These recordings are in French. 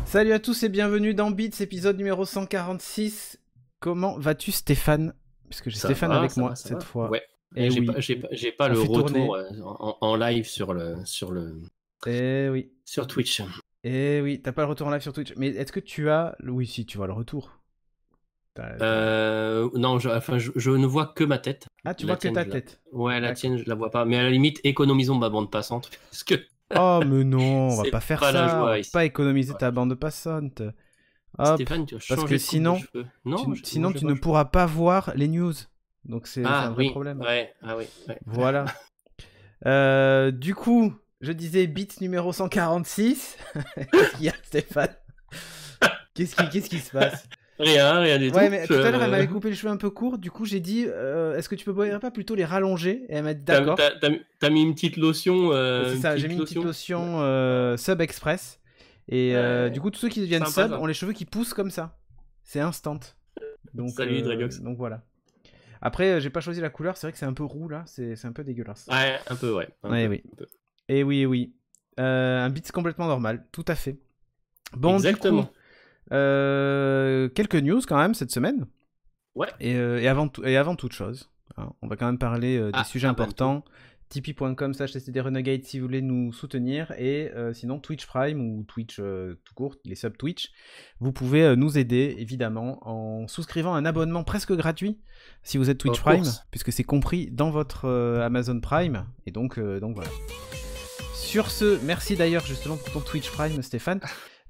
Salut à tous et bienvenue dans Beats, épisode numéro 146. Comment vas-tu Stéphane? Parce que j'ai Stéphane avec moi cette fois. Ouais. Et j'ai oui. pas On le fait tourner. retour en live sur Eh oui. Twitch. Eh oui, t'as pas le retour en live sur Twitch. Mais est-ce que tu as... Oui, si, tu vois le retour. Non, je ne vois que ma tête. Ah, tu La vois que tienne, ta tête. Ouais, la tienne, je la vois pas. Mais à la limite, économisons ma bande passante. Parce que Oh, mais non, on va c'est pas faire pas la ça. On va joie ici. pas économiser Ouais. ta bande passante. Hop. Stéphane, tu as Parce que changé de coupe de sinon, cheveux. Non, sinon je tu vois, ne pourras pas voir les news. Donc c'est un Ah vrai oui, problème. ouais, ah oui, ouais. Voilà. Du coup, je disais Beats numéro 146. Qu'est-ce qu'il y a, Stéphane? Qu'est-ce qui se passe? Rien du Ouais, tout. mais tout à l'heure, elle m'avait coupé les cheveux un peu courts. Du coup, j'ai dit, est-ce que tu peux pas plutôt les rallonger? Et elle m'a dit, d'accord. T'as mis une petite lotion. C'est ça, j'ai mis une petite lotion Sub Express. Et Ouais. du coup, tous ceux qui deviennent Sympa, sub ça. ont les cheveux qui poussent comme ça. C'est instant. Salut Dragox. Donc voilà. Après, j'ai pas choisi la couleur. C'est vrai que c'est un peu roux là. C'est un peu dégueulasse. Ouais, un peu, ouais. Oui. Et oui, oui. Un beat complètement normal, tout à fait. Bon, Exactement. Du coup, quelques news quand même cette semaine. Ouais. Et avant toute chose, hein, on va quand même parler des sujets importants. Tipeee.com/STDRenegade si vous voulez nous soutenir. Et sinon, Twitch Prime ou Twitch tout court, les sub Twitch, vous pouvez nous aider évidemment en souscrivant un abonnement presque gratuit si vous êtes Twitch Prime, puisque c'est compris dans votre Amazon Prime. Et donc voilà. Sur ce, merci d'ailleurs justement pour ton Twitch Prime, Stéphane.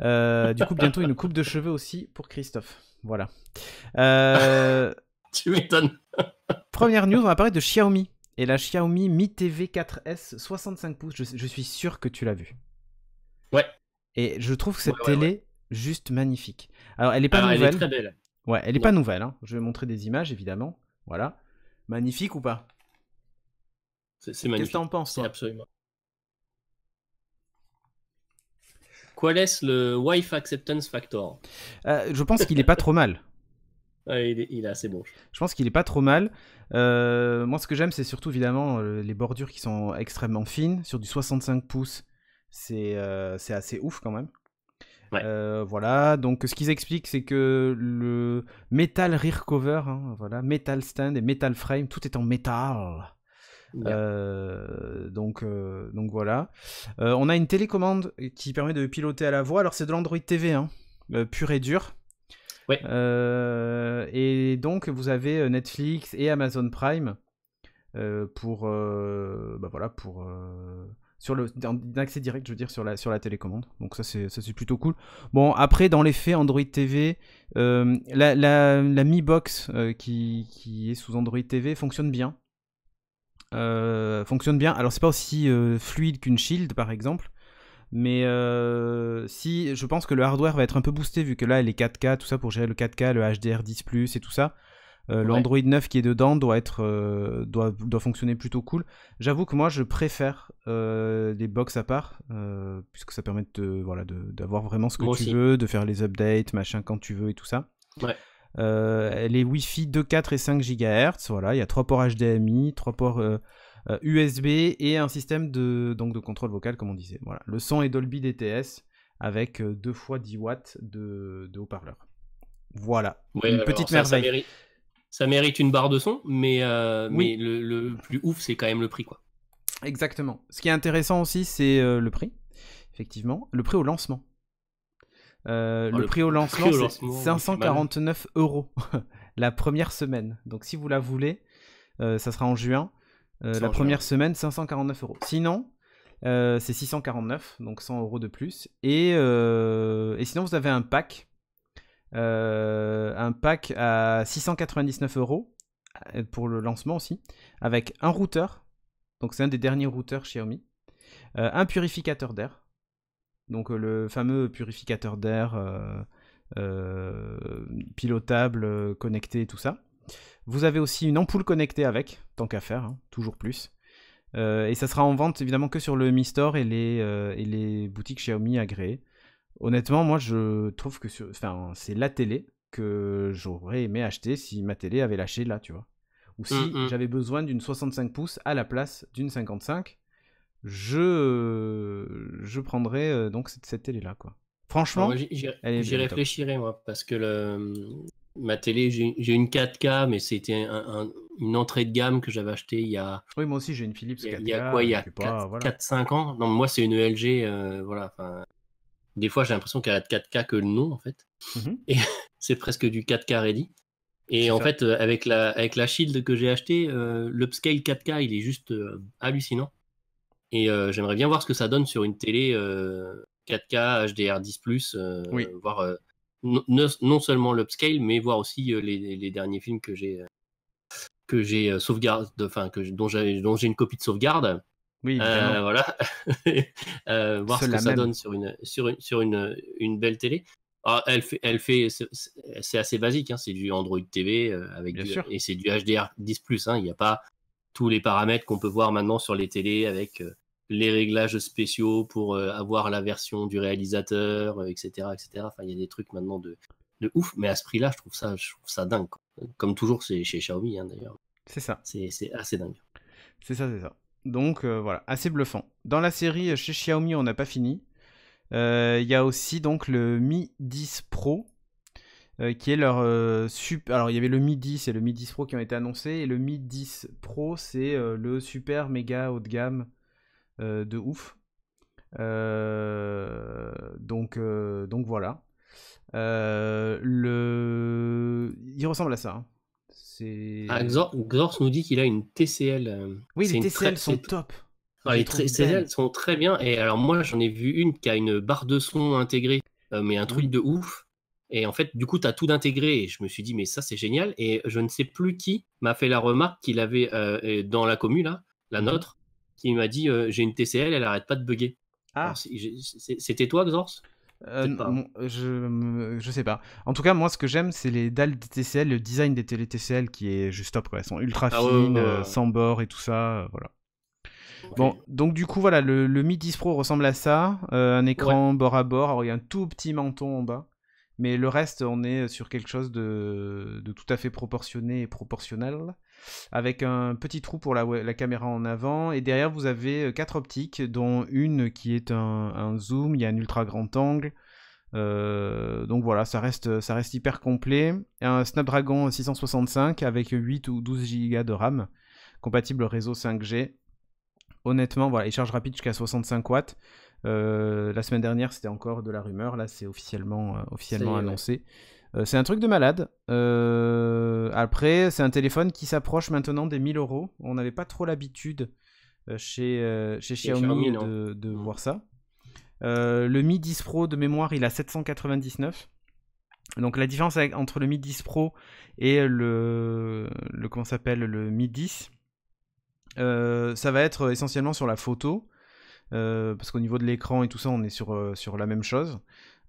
Du coup, bientôt une coupe de cheveux aussi pour Christophe. Voilà. Tu m'étonnes. Première news, on va parler de Xiaomi. Et la Xiaomi Mi TV 4S 65 pouces. Je suis sûr que tu l'as vu. Ouais. Et je trouve que cette télé juste magnifique. Alors, elle est pas nouvelle. Elle est très belle. Ouais, elle est pas nouvelle. Hein. Je vais montrer des images, évidemment. Voilà. Magnifique ou pas? C'est magnifique. Qu'est-ce que t'en penses, toi? Absolument. Quel est le Wi-Fi Acceptance Factor? Je pense qu'il est pas trop mal. Ouais, il est assez bon. Je pense qu'il est pas trop mal. Moi, ce que j'aime, c'est surtout évidemment les bordures qui sont extrêmement fines. Sur du 65 pouces, c'est assez ouf quand même. Ouais. Voilà, donc ce qu'ils expliquent, c'est que le metal rear cover, hein, voilà, metal stand et metal frame, tout est en métal. Donc voilà. On a une télécommande qui permet de piloter à la voix. Alors c'est de l'Android TV, hein, pur et dur. Ouais. Et donc vous avez Netflix et Amazon Prime pour sur l'accès direct, je veux dire, sur la télécommande. Donc ça c'est plutôt cool. Bon, après dans les faits, Android TV, la Mi Box qui est sous Android TV fonctionne bien. Alors c'est pas aussi fluide qu'une Shield par exemple. Mais si je pense que le hardware va être un peu boosté vu que là elle est 4K, tout ça pour gérer le 4K, le HDR10+ et tout ça. L'Android 9 qui est dedans doit fonctionner plutôt cool. J'avoue que moi je préfère les box à part puisque ça permet d'avoir vraiment ce que tu veux, de faire les updates, machin quand tu veux et tout ça. Ouais. Elle est Wi-Fi 2, 4 et 5 GHz. Voilà, il y a 3 ports HDMI, 3 ports USB et un système de contrôle vocal comme on disait. Voilà. Le son est Dolby DTS avec 2 fois 10 watts de haut-parleur. Voilà, une petite merveille. Ça mérite une barre de son, mais le plus ouf, c'est quand même le prix, quoi. Exactement. Ce qui est intéressant aussi, c'est le prix. Effectivement, le prix au lancement. Le prix au lancement, c'est 549 € la première semaine. Donc si vous la voulez, ça sera en juin. La première semaine, 549 €. Sinon, c'est 649, donc 100 € de plus. Et sinon, vous avez un pack. Un pack à 699 € pour le lancement aussi, avec un routeur. Donc c'est un des derniers routeurs Xiaomi. Un purificateur d'air. Donc le fameux purificateur d'air pilotable, connecté et tout ça. Vous avez aussi une ampoule connectée avec, tant qu'à faire, hein, toujours plus. Et ça sera en vente évidemment que sur le Mi Store et les boutiques Xiaomi agréées. Honnêtement, moi je trouve que c'est la télé que j'aurais aimé acheter si ma télé avait lâché là, tu vois. Ou si j'avais besoin d'une 65 pouces à la place d'une 55, je prendrais donc cette télé là, quoi. Franchement, j'y réfléchirai, moi, parce que ma télé, j'ai une 4K, mais c'était une entrée de gamme que j'avais achetée il y a... Oui, moi aussi, j'ai une Philips 4K. Il y a quoi, il y a 4-5 ans? Non, moi, c'est une ELG, voilà. Des fois, j'ai l'impression qu'elle a de 4K que le nom, en fait. Et c'est presque du 4K ready. Et en fait, avec la Shield que j'ai acheté, l'upscale 4K, il est juste hallucinant. Et j'aimerais bien voir ce que ça donne sur une télé 4K HDR10+, voir non seulement l'upscale, mais voir aussi les derniers films que j'ai sauvegarde, enfin dont j'ai une copie de sauvegarde. Oui, évidemment. Voilà. Voir ce que ça donne sur une belle télé. Alors, c'est assez basique, hein, c'est du Android TV et c'est du HDR10+. Hein, il n'y a pas tous les paramètres qu'on peut voir maintenant sur les télés avec les réglages spéciaux pour avoir la version du réalisateur, etc., etc. Enfin, il y a des trucs maintenant de ouf, mais à ce prix-là, je trouve ça dingue, quoi. Comme toujours, c'est chez Xiaomi, hein, d'ailleurs. C'est ça. C'est assez dingue. C'est ça. Donc voilà, assez bluffant. Dans la série chez Xiaomi, on n'a pas fini. Il y a aussi donc le Mi 10 Pro, qui est leur super. Alors il y avait le Mi 10 et le Mi 10 Pro qui ont été annoncés, et le Mi 10 Pro, c'est le super méga haut de gamme de ouf. Donc voilà. Il ressemble à ça. Hein. Xors nous dit qu'il a une TCL. Oui, les TCL sont top. Les TCL sont très bien. Et alors moi, j'en ai vu une qui a une barre de son intégrée, mais un truc de ouf. Et en fait, du coup, tu as tout d'intégré. Et je me suis dit, mais ça, c'est génial. Et je ne sais plus qui m'a fait la remarque qu'il avait dans la commu, là, la nôtre, qui m'a dit, j'ai une TCL, elle arrête pas de bugger. Ah. C'était toi, Xors? Je sais pas. En tout cas, moi, ce que j'aime, c'est les dalles des TCL, le design des télé TCL qui est juste top, quoi. Elles sont ultra fines, sans bord et tout ça, voilà. Okay. Bon, donc du coup, voilà, le Mi 10 Pro ressemble à ça. Un écran bord à bord. Alors, il y a un tout petit menton en bas. Mais le reste, on est sur quelque chose de tout à fait proportionné et proportionnel. Avec un petit trou pour la caméra en avant. Et derrière, vous avez 4 optiques, dont une qui est un zoom. Il y a un ultra grand angle. Donc voilà, ça reste hyper complet. Un Snapdragon 665 avec 8 ou 12 Go de RAM. Compatible réseau 5G. Honnêtement, voilà, il charge rapide jusqu'à 65 watts. La semaine dernière, c'était encore de la rumeur. Là, c'est officiellement annoncé. C'est un truc de malade. Après, c'est un téléphone qui s'approche maintenant des 1000 €. On n'avait pas trop l'habitude chez Xiaomi de voir ça. Le Mi 10 Pro de mémoire, il a 799. Donc la différence entre le Mi 10 Pro et le Mi 10, ça va être essentiellement sur la photo. Parce qu'au niveau de l'écran et tout ça, on est sur la même chose.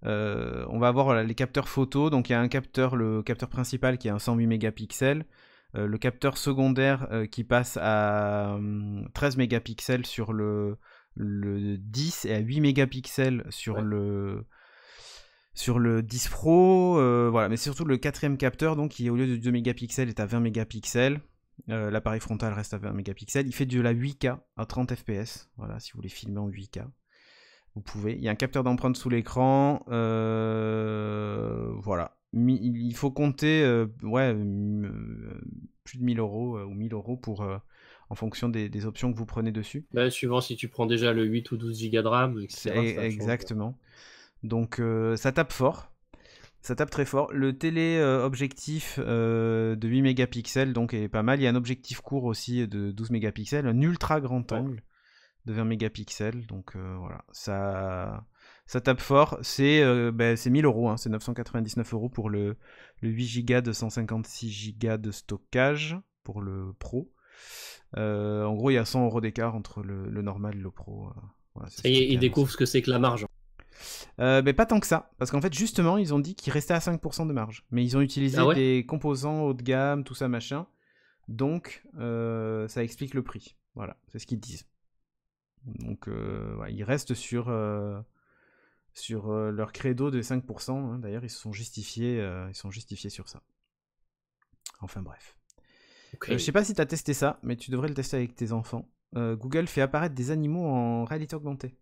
On va avoir les capteurs photo. Donc il y a le capteur principal qui est un 108 mégapixels. Le capteur secondaire qui passe à 13 mégapixels sur le 10 et à 8 mégapixels sur le 10 Pro. Voilà, mais c'est surtout le quatrième capteur donc, qui au lieu de 2 mégapixels est à 20 mégapixels. L'appareil frontal reste à 20 mégapixels. Il fait de la 8K à 30 fps. Voilà, si vous voulez filmer en 8K, vous pouvez. Il y a un capteur d'empreinte sous l'écran. Voilà. Il faut compter plus de 1000 € ou 1000 € pour, en fonction des options que vous prenez dessus. Suivant si tu prends déjà le 8 ou 12 Go de RAM, etc. Exactement. Donc ça tape fort. Ça tape très fort. Le téléobjectif de 8 mégapixels donc est pas mal. Il y a un objectif court aussi de 12 mégapixels, un ultra grand angle de 20 mégapixels. Donc voilà, ça tape fort. C'est 1000 €, hein, c'est 999 € pour le 8 Go de 156 Go de stockage pour le Pro. En gros, il y a 100 € d'écart entre le normal et le Pro. Voilà, il découvre ce que c'est que la marge. Mais pas tant que ça, parce qu'en fait justement ils ont dit qu'ils restaient à 5% de marge, mais ils ont utilisé des composants haut de gamme, tout ça machin, donc ça explique le prix, voilà, c'est ce qu'ils disent. Donc ils restent sur leur credo de 5%, hein. D'ailleurs ils se sont justifiés sur ça. Enfin bref. Je sais pas si tu as testé ça, mais tu devrais le tester avec tes enfants. Google fait apparaître des animaux en réalité augmentée.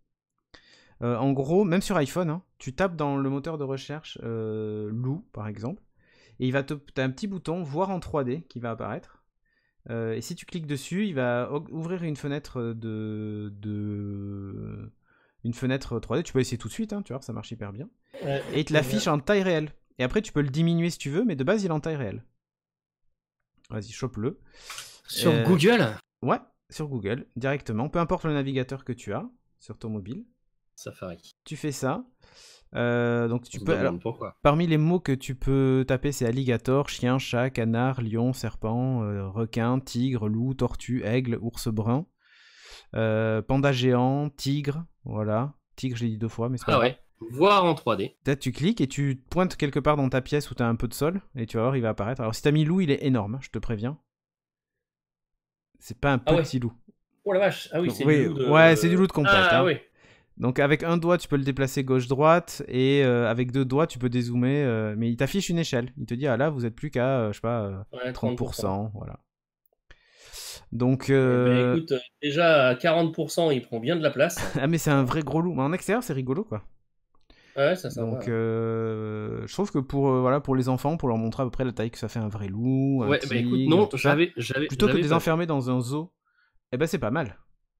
En gros, même sur iPhone, hein, tu tapes dans le moteur de recherche Lou, par exemple, et t'as un petit bouton voir en 3D qui va apparaître. Et si tu cliques dessus, il va ouvrir une fenêtre une fenêtre 3D. Tu peux essayer tout de suite, hein, tu vois, ça marche hyper bien. Et il te l'affiche en taille réelle. Et après, tu peux le diminuer si tu veux, mais de base, il est en taille réelle. Vas-y, chope-le. Sur Google? Ouais, sur Google, directement. Peu importe le navigateur que tu as sur ton mobile. Safari. Tu fais ça. Donc tu peux. Alors, pourquoi. parmi les mots que tu peux taper, c'est alligator, chien, chat, canard, lion, serpent, requin, tigre, loup, tortue, aigle, ours brun, panda géant, tigre. Voilà. Tigre, je l'ai dit 2 fois, mais c'est pas grave. Ouais. Voir en 3D. Là, tu cliques et tu pointes quelque part dans ta pièce où tu as un peu de sol et tu vas voir, il va apparaître. Alors, si tu as mis loup, il est énorme, je te préviens. C'est pas un petit loup. Oh la vache. Ah oui, c'est du loup de... Ouais, c'est du loup de compète. Ah hein. oui. Donc, avec un doigt, tu peux le déplacer gauche-droite et avec 2 doigts, tu peux dézoomer. Mais il t'affiche une échelle. Il te dit, ah là, vous êtes plus qu'à, je sais pas, 30%. Voilà. Donc. Écoute, déjà à 40%, il prend bien de la place. Ah, mais c'est un vrai gros loup. Mais en extérieur, c'est rigolo, quoi. Ouais, ça Donc, va. je trouve que pour les enfants, pour leur montrer à peu près la taille que ça fait un vrai loup, un tigre, écoute, non, plutôt que de les enfermer dans un zoo, eh ben c'est pas mal.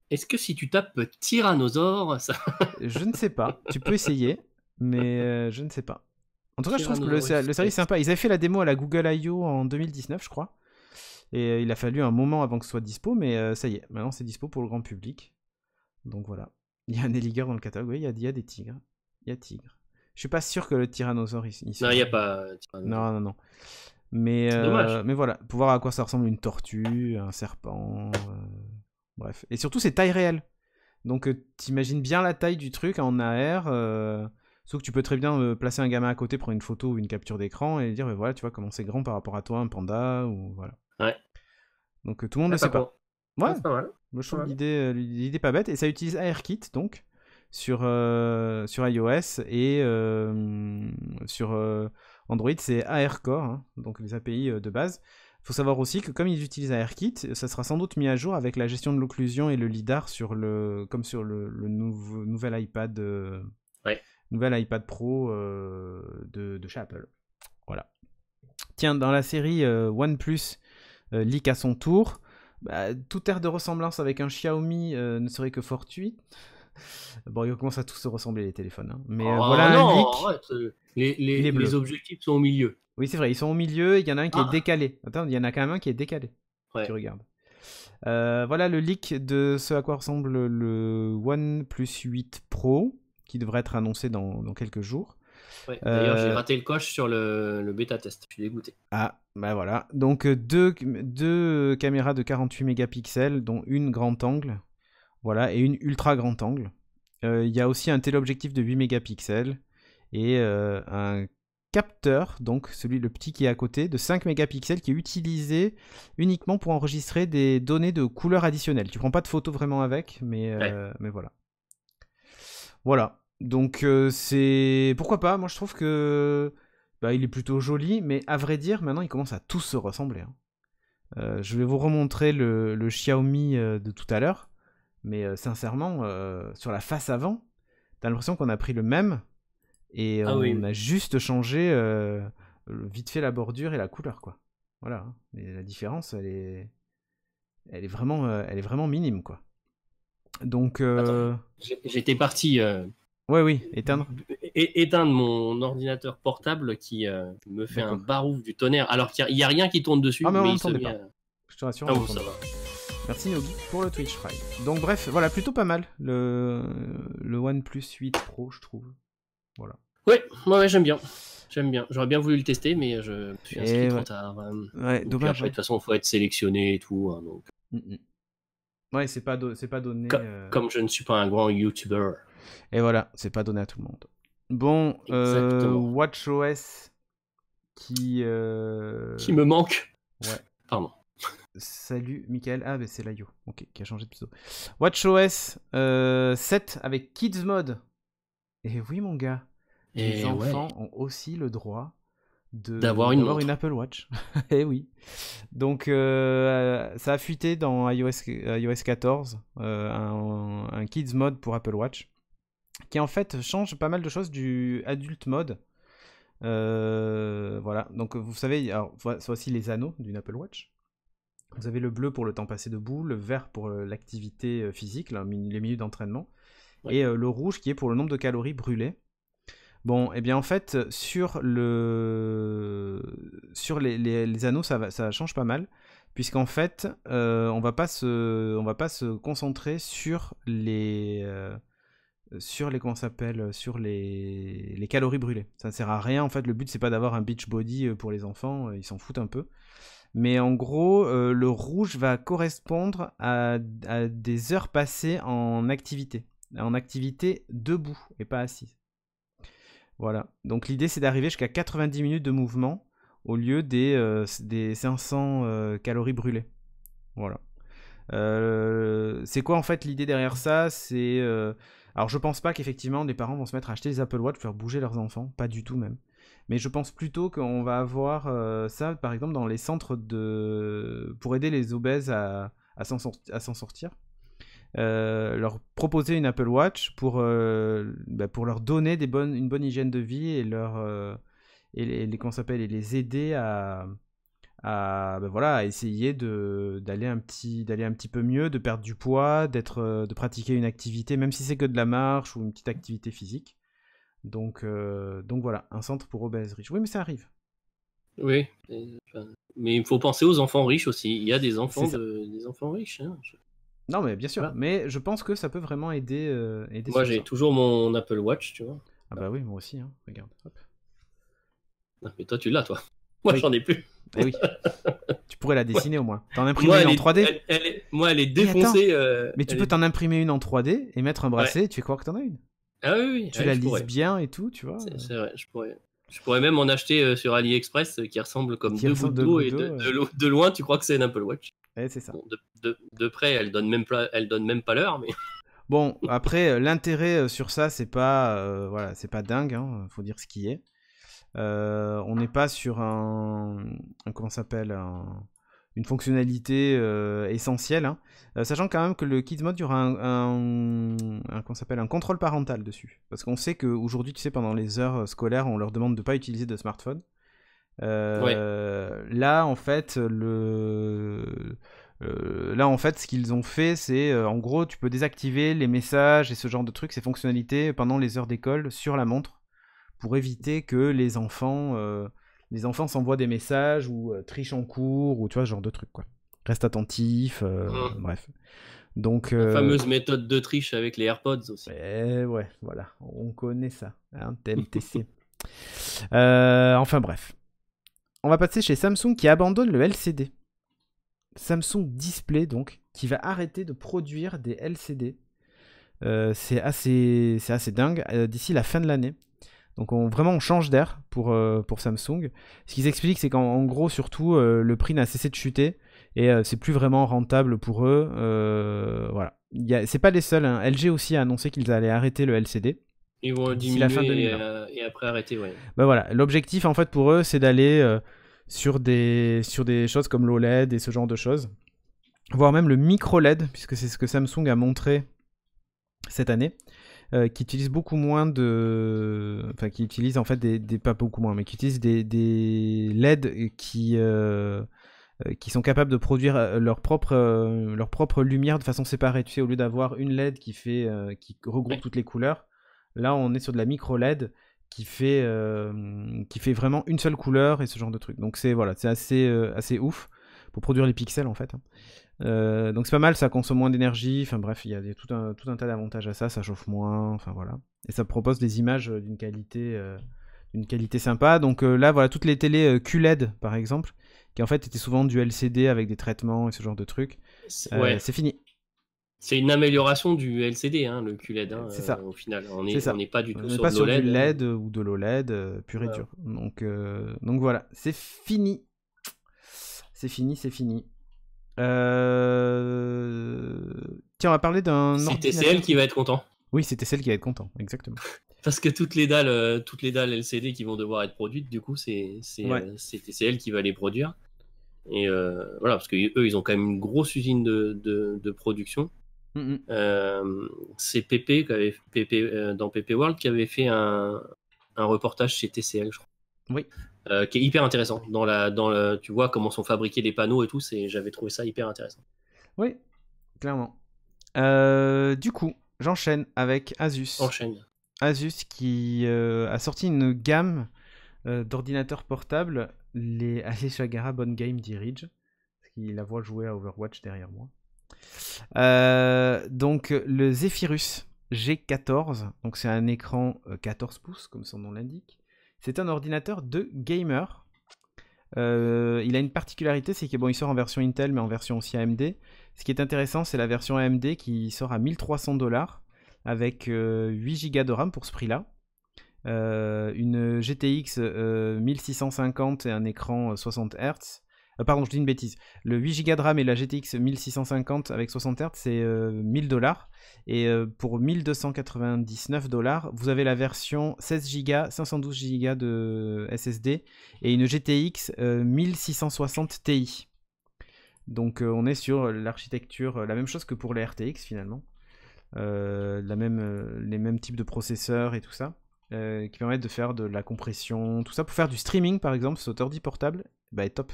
Est-ce que si tu tapes tyrannosaure, ça... Je ne sais pas. Tu peux essayer, mais je ne sais pas. En tout cas, je trouve que le service est sympa. Ils avaient fait la démo à la Google I.O. en 2019, je crois. Et il a fallu un moment avant que ce soit dispo, mais ça y est. Maintenant, c'est dispo pour le grand public. Donc voilà. Il y a un alligator dans le catalogue. Oui, il y a des tigres. Il y a tigre. Je suis pas sûr que le tyrannosaure ici. Non, il n'y a pas. Non. Mais, dommage. Mais voilà, pour voir à quoi ça ressemble une tortue, un serpent. Bref. Et surtout, c'est taille réelle. Donc, t'imagines bien la taille du truc en AR. Sauf que tu peux très bien placer un gamin à côté, prendre une photo ou une capture d'écran et dire, voilà, tu vois comment c'est grand par rapport à toi, un panda ou voilà. Ouais. Donc, tout le monde ne sait pas. Ouais, c'est pas mal. Moi, je trouve l'idée pas bête. Et ça utilise ARKit, donc, sur iOS et sur Android, c'est ARCore, hein, donc les API de base. Il faut savoir aussi que comme ils utilisent ARKit, ça sera sans doute mis à jour avec la gestion de l'occlusion et le lidar comme sur le nouvel iPad, nouvel iPad Pro de chez Apple. Voilà. Tiens, dans la série OnePlus leak à son tour, toute aire de ressemblance avec un Xiaomi ne serait que fortuit. Bon, ils commencent à tous se ressembler les téléphones. Hein. Mais voilà un leak. Arrête. Les objectifs sont au milieu. Oui, c'est vrai, ils sont au milieu. Il y en a un qui est décalé. Attends, il y en a quand même un qui est décalé. Ouais. Tu regardes. Voilà le leak de ce à quoi ressemble le OnePlus 8 Pro, qui devrait être annoncé dans quelques jours. Ouais, d'ailleurs, j'ai raté le coche sur le bêta test. Je suis dégoûté. Ah, bah voilà. Donc, deux caméras de 48 mégapixels, dont une grand angle. Voilà, et une ultra grand angle. Il y a aussi un téléobjectif de 8 mégapixels et un capteur, donc le petit qui est à côté, de 5 mégapixels qui est utilisé uniquement pour enregistrer des données de couleurs additionnelles. Tu prends pas de photos vraiment avec, mais voilà. Voilà. Donc c'est... Pourquoi pas? Moi je trouve que il est plutôt joli, mais à vrai dire, maintenant ils commencent à tous se ressembler. Hein. Je vais vous remontrer le Xiaomi de tout à l'heure. Mais sincèrement, sur la face avant, t'as l'impression qu'on a pris le même et on a juste changé vite fait la bordure et la couleur, quoi. Voilà. Mais la différence, elle est vraiment minime, quoi. Donc. Attends, j'étais parti. Oui, éteindre. Éteindre mon ordinateur portable qui me fait un barouf du tonnerre, alors qu'il n'y a rien qui tourne dessus. Ah, mais on n'entendait pas. Je te rassure. Ça va. Merci Nogi pour le Twitch Prime. Donc bref, voilà, plutôt pas mal le OnePlus 8 Pro, je trouve. Voilà. Ouais, j'aime bien. J'aurais bien voulu le tester, mais je me suis inscrit trop tard. Ouais, dommage. Après, de toute façon, il faut être sélectionné et tout. Hein, donc... Ouais, c'est pas donné. Comme je ne suis pas un grand YouTuber. Et voilà, c'est pas donné à tout le monde. Bon, WatchOS qui me manque. Ouais. Pardon. Salut Michael, ben c'est Layo, ok, qui a changé de pseudo. WatchOS 7 avec Kids Mode. Et oui mon gars, les enfants ont aussi le droit d'avoir une Apple Watch. Et oui. Donc ça a fuité dans iOS 14, un Kids Mode pour Apple Watch. qui en fait change pas mal de choses du Adult Mode. Voilà, donc vous savez, alors, c'est aussi les anneaux d'une Apple Watch. Vous avez le bleu pour le temps passé debout, le vert pour l'activité physique, les minutes d'entraînement, et le rouge qui est pour le nombre de calories brûlées. Bon, et bien en fait, sur les anneaux, ça change pas mal, puisqu'en fait, on va pas se concentrer sur comment ça s'appelle, sur les calories brûlées. Ça ne sert à rien, en fait, le but c'est pas d'avoir un beach body pour les enfants, ils s'en foutent un peu. Mais en gros, le rouge va correspondre à des heures passées en activité debout et pas assis. Voilà. Donc l'idée c'est d'arriver jusqu'à 90 minutes de mouvement au lieu des 500 calories brûlées. Voilà. C'est quoi en fait l'idée derrière ça? Alors je pense pas qu'effectivement les parents vont se mettre à acheter des Apple Watch pour faire bouger leurs enfants, pas du tout même. Mais je pense plutôt qu'on va avoir ça par exemple dans les centres pour aider les obèses à s'en sortir. Leur proposer une Apple Watch pour leur donner une bonne hygiène de vie et comment ça s'appelle, et les aider à essayer d'aller un petit peu mieux, de perdre du poids, de pratiquer une activité, même si c'est que de la marche ou une petite activité physique. Donc voilà, un centre pour obèses riches. Oui, mais ça arrive. Oui, mais il faut penser aux enfants riches aussi. Il y a des enfants riches. Hein. Non, mais bien sûr. Voilà. Mais je pense que ça peut vraiment aider. Moi, j'ai toujours mon Apple Watch, tu vois. Ah bah oui, moi aussi. Hein. Regarde. Hop. Non, mais toi, tu l'as, toi. Moi, j'en ai plus. Eh oui. Tu pourrais la dessiner au moins. T'en imprimer une en 3D. Elle est défoncée. Mais tu peux t'en imprimer une en 3D et mettre un bracelet. Tu crois que t'en as une. Ah oui. Tu la lises bien et tout, tu vois. C'est vrai, je pourrais même en acheter sur AliExpress qui ressemble comme deux gouttes d'eau et de loin, tu crois que c'est une Apple Watch. C'est ça. Bon, de près, elle donne même pas l'heure, mais. Bon, après, l'intérêt sur ça, c'est pas, voilà, c'est pas dingue, hein, faut dire ce qui est. On n'est pas sur comment ça s'appelle, une fonctionnalité essentielle, hein. Sachant quand même que le Kids Mode, il y aura comment ça s'appelle, un contrôle parental dessus. Parce qu'on sait qu'aujourd'hui, tu sais, pendant les heures scolaires, on leur demande de ne pas utiliser de smartphone. Là, en fait, ce qu'ils ont fait, c'est en gros, tu peux désactiver les messages et ce genre de trucs, ces fonctionnalités pendant les heures d'école sur la montre pour éviter que les enfants s'envoient des messages ou trichent en cours ou tu vois, ce genre de trucs, quoi. Reste attentif, bref. Donc, la fameuse méthode de triche avec les AirPods aussi. Ouais, voilà, on connaît ça, hein, TMTC. Enfin bref. On va passer chez Samsung qui abandonne le LCD. Samsung Display, donc, qui va arrêter de produire des LCD. C'est assez dingue, d'ici la fin de l'année. Donc vraiment on change d'air pour Samsung. Ce qu'ils expliquent, c'est qu'en gros, surtout, le prix n'a cessé de chuter et c'est plus vraiment rentable pour eux. Voilà. C'est pas les seuls, hein. LG aussi a annoncé qu'ils allaient arrêter le LCD. Ils vont diminuer la fin et après arrêter, ouais. Bah voilà, l'objectif en fait pour eux, c'est d'aller sur des choses comme l'OLED et ce genre de choses, voire même le micro LED, puisque c'est ce que Samsung a montré cette année. Qui utilise beaucoup moins qui utilise en fait pas beaucoup moins, mais qui utilise des LED qui sont capables de produire leur propre lumière de façon séparée. Tu sais, au lieu d'avoir une LED qui regroupe toutes les couleurs, là on est sur de la micro LED qui fait vraiment une seule couleur et ce genre de truc. Donc c'est assez ouf pour produire les pixels en fait. Donc c'est pas mal, ça consomme moins d'énergie, enfin bref, il y a tout un tas d'avantages à ça chauffe moins, enfin voilà. Et ça propose des images d'une qualité sympa. Donc là, voilà, toutes les télés QLED par exemple, qui en fait étaient souvent du LCD avec des traitements et ce genre de trucs, c'est fini. C'est une amélioration du LCD, hein, le QLED. Hein, c'est ça. Au final, on n'est pas du tout sur pas de l'OLED. Sur du LED ou de l'OLED, pur et dur. Donc voilà, c'est fini. C'est fini. Tiens, on va parler d'un ordinateur. C'est TCL qui va être content. Oui, c'est TCL qui va être content, exactement. Parce que toutes les dalles LCD qui vont devoir être produites, du coup, c'est TCL qui va les produire. Et voilà, parce qu'eux, ils ont quand même une grosse usine de production. C'est Pépé, dans PP World qui avait fait un reportage chez TCL, je crois. Oui. Qui est hyper intéressant. Tu vois comment sont fabriqués les panneaux et tout, j'avais trouvé ça hyper intéressant. Oui, clairement. Du coup, j'enchaîne avec Asus. Asus qui a sorti une gamme d'ordinateurs portables, les Ashigara Bon Game d'E-Ridge, parce qu'il la voit jouer à Overwatch derrière moi. Donc le Zephyrus G14, donc c'est un écran 14 pouces comme son nom l'indique. C'est un ordinateur de gamer. Il a une particularité, c'est qu'il sort en version Intel mais en version aussi AMD. Ce qui est intéressant, c'est la version AMD qui sort à 1300$ avec 8 Go de RAM pour ce prix-là. Une GTX 1650 et un écran 60 Hz. Pardon, je dis une bêtise. Le 8 Go de RAM et la GTX 1650 avec 60 Hz, c'est 1000$. Et pour 1299$, vous avez la version 16 Go, 512 Go de SSD et une GTX 1660 Ti. Donc on est sur l'architecture, la même chose que pour les RTX finalement. Les mêmes types de processeurs et tout ça. Qui permettent de faire de la compression, tout ça. Pour faire du streaming par exemple, cet ordi portable, est top.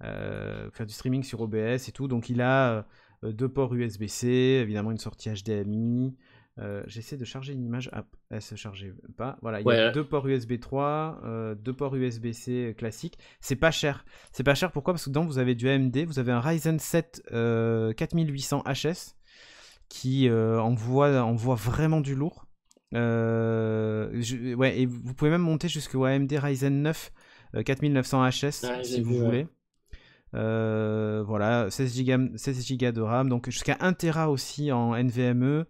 Faire du streaming sur OBS et tout. Donc il a 2 ports USB-C, évidemment une sortie HDMI. J'essaie de charger une image. Ah, elle se chargeait pas. Voilà, il y a 2 ports USB 3, 2 ports USB-C classiques. C'est pas cher. C'est pas cher pourquoi? Parce que dedans vous avez du AMD, vous avez un Ryzen 7 4800 HS qui envoie vraiment du lourd. Et vous pouvez même monter jusqu'au AMD Ryzen 9 4900 HS si vous voulez. Voilà, 16 Go de RAM, donc jusqu'à 1 Tera aussi en NVMe,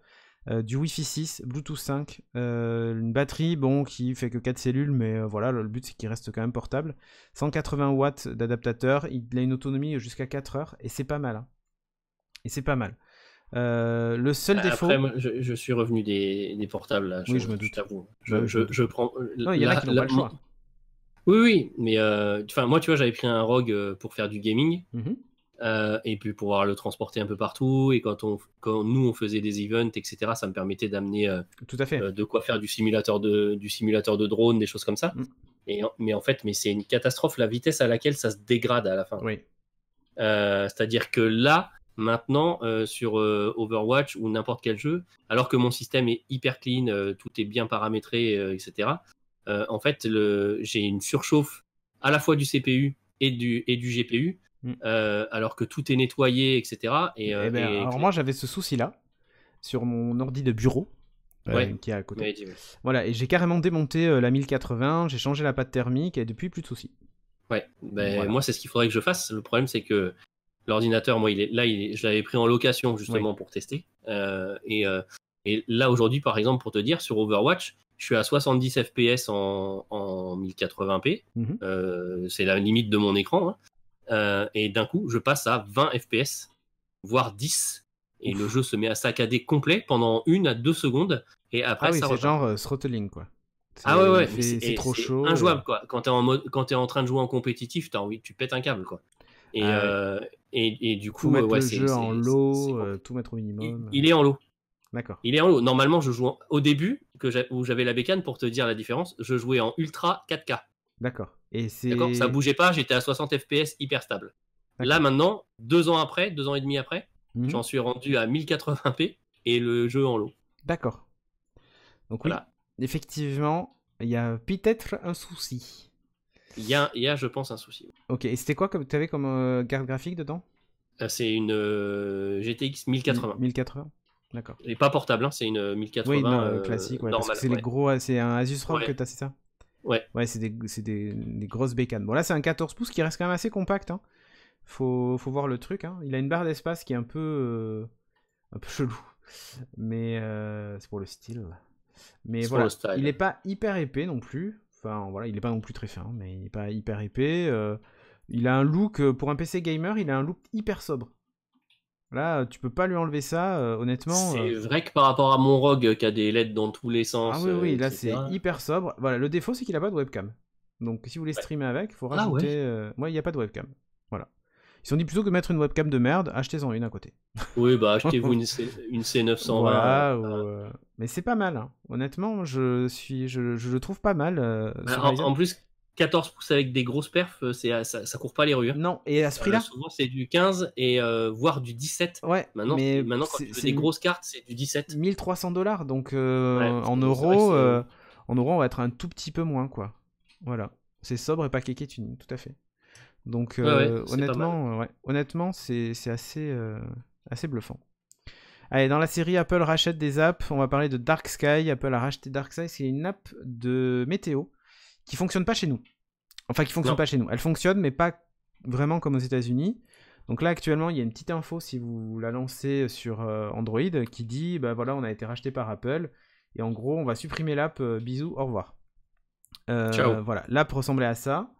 du Wi-Fi 6, Bluetooth 5, une batterie qui fait que 4 cellules, mais voilà, le but c'est qu'il reste quand même portable. 180 watts d'adaptateur, il a une autonomie jusqu'à 4 heures, et c'est pas mal. Hein. Et c'est pas mal. Le seul défaut. Après, moi, je suis revenu des portables là. Oui, je me doute. Je prends. Non, il y en a qui n'ont pas le choix. Oui, mais moi, tu vois, j'avais pris un ROG pour faire du gaming, et puis pouvoir le transporter un peu partout. Et quand nous on faisait des events, etc., ça me permettait d'amener tout à fait. De quoi faire du simulateur de drone, des choses comme ça. Mais en fait, c'est une catastrophe la vitesse à laquelle ça se dégrade à la fin. Oui. C'est-à-dire que là. Maintenant, sur Overwatch ou n'importe quel jeu, alors que mon système est hyper clean, tout est bien paramétré, etc. En fait, j'ai une surchauffe à la fois du CPU et du GPU, alors que tout est nettoyé, etc. Alors moi, j'avais ce souci-là sur mon ordi de bureau qui est à côté. Voilà, et j'ai carrément démonté la 1080, j'ai changé la pâte thermique et depuis, plus de soucis. Ouais, voilà. Moi, c'est ce qu'il faudrait que je fasse. Le problème, c'est que l'ordinateur, moi, je l'avais pris en location justement pour tester. Et là, aujourd'hui, par exemple, pour te dire, sur Overwatch, je suis à 70 FPS en 1080p. C'est la limite de mon écran. Hein. Et d'un coup, je passe à 20 FPS, voire 10. Et le jeu se met à saccader complet pendant 1 à 2 secondes. Et après, ça c'est genre throttling, quoi. Ouais, c'est trop chaud. C'est injouable, quoi. Quand t'es en train de jouer en compétitif, tu pètes un câble, quoi. Et du coup, tout mettre le jeu en low, tout mettre au minimum. Il est en low. D'accord. Il est en low. Normalement, je joue au début, où j'avais la bécane, pour te dire la différence, je jouais en ultra 4K. D'accord. D'accord, ça bougeait pas, j'étais à 60 FPS hyper stable. Là, maintenant, 2 ans et demi après, j'en suis rendu à 1080p et le jeu en low. D'accord. Donc voilà. Oui, effectivement, il y a peut-être un souci. Il y a, je pense, un souci. Ok, et c'était quoi que tu avais comme carte graphique dedans? C'est une GTX 1080. 1080, d'accord. Et pas portable, hein, c'est une 1080. Oui, non, classique, parce que c'est les gros, c'est un Asus ROG que tu as, c'est ça? Ouais. Ouais, c'est des grosses bécanes. Bon, là, c'est un 14 pouces qui reste quand même assez compact. Hein. Faut voir le truc. Hein. Il a une barre d'espace qui est un peu chelou. Mais c'est pour le style. Mais voilà, il n'est pas hyper épais non plus. Enfin, voilà, il n'est pas non plus très fin, mais il n'est pas hyper épais. Il a un look, pour un PC gamer, il a un look hyper sobre. Là, tu peux pas lui enlever ça, honnêtement. C'est vrai que par rapport à mon ROG qui a des LED dans tous les sens. Ah oui, là c'est hyper sobre. Voilà, le défaut c'est qu'il a pas de webcam. Donc si vous voulez streamer avec, il faut rajouter. Moi, il n'y a pas de webcam. Voilà. Ils se sont dit plutôt que de mettre une webcam de merde, achetez-en une à côté. Oui, bah achetez-vous une C920. Voilà, mais c'est pas mal. Hein. Honnêtement, je le trouve pas mal. En plus, 14 pouces avec des grosses perfs, ça court pas les rues. Hein. Non, et à ce prix-là souvent, c'est du 15 et voire du 17. Ouais, maintenant, quand tu veux des grosses cartes, c'est du 17. $1 300, donc en euros, on va être un tout petit peu moins, quoi. Voilà. C'est sobre et pas kéké tuning, tout à fait. Donc, honnêtement, c'est assez bluffant. Allez, dans la série Apple rachète des apps, on va parler de Dark Sky. Apple a racheté Dark Sky, c'est une app de météo qui fonctionne pas chez nous. Enfin, qui fonctionne pas chez nous. Elle fonctionne, mais pas vraiment comme aux États-Unis. Donc là, actuellement, il y a une petite info si vous la lancez sur Android qui dit, bah voilà, on a été racheté par Apple. Et en gros, on va supprimer l'app. Bisous, au revoir. Ciao. Voilà, l'app ressemblait à ça.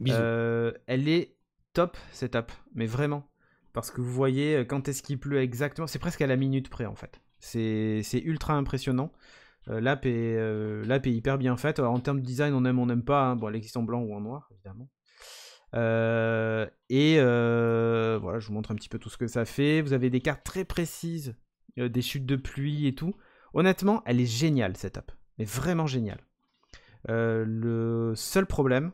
Elle est top, cette app. Mais vraiment. Parce que vous voyez quand est-ce qu'il pleut exactement. C'est presque à la minute près, en fait. C'est ultra impressionnant. L'app est hyper bien faite. Alors, en termes de design, on n'aime pas. Hein. Bon, elle existe en blanc ou en noir, évidemment. Voilà, je vous montre un petit peu tout ce que ça fait. Vous avez des cartes très précises, des chutes de pluie et tout. Honnêtement, elle est géniale, cette app. Elle est vraiment géniale. Le seul problème,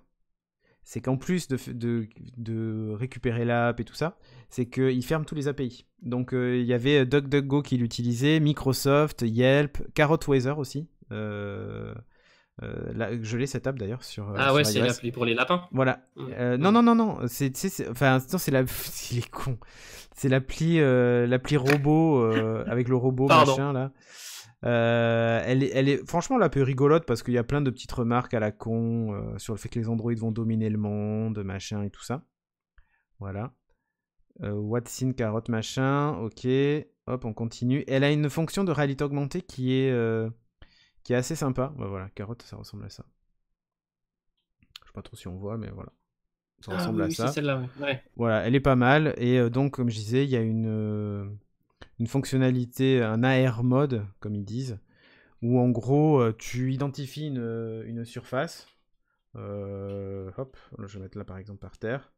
c'est qu'en plus de récupérer l'app et tout ça, c'est qu'il ferme tous les API. Donc il y avait DuckDuckGo qui l'utilisait, Microsoft, Yelp, Carrot Weather aussi. Je l'ai cette app d'ailleurs sur. Ah sur c'est l'appli pour les lapins. Voilà. Non. C'est il est con. C'est l'appli robot avec le robot machin là. Elle est franchement là peu rigolote parce qu'il y a plein de petites remarques à la con sur le fait que les androïdes vont dominer le monde, machin et tout ça. Voilà. What's in Carrot machin. Ok. Hop, on continue. Elle a une fonction de réalité augmentée qui est assez sympa. Bah, voilà, Carrot, ça ressemble à ça. Je sais pas trop si on voit, mais voilà. Ça ressemble à ça. C'est celle-là, ouais. Voilà, elle est pas mal. Et donc, comme je disais, il y a une fonctionnalité, un AR mode, comme ils disent, où en gros, tu identifies une surface. Hop, je vais mettre là par exemple par terre.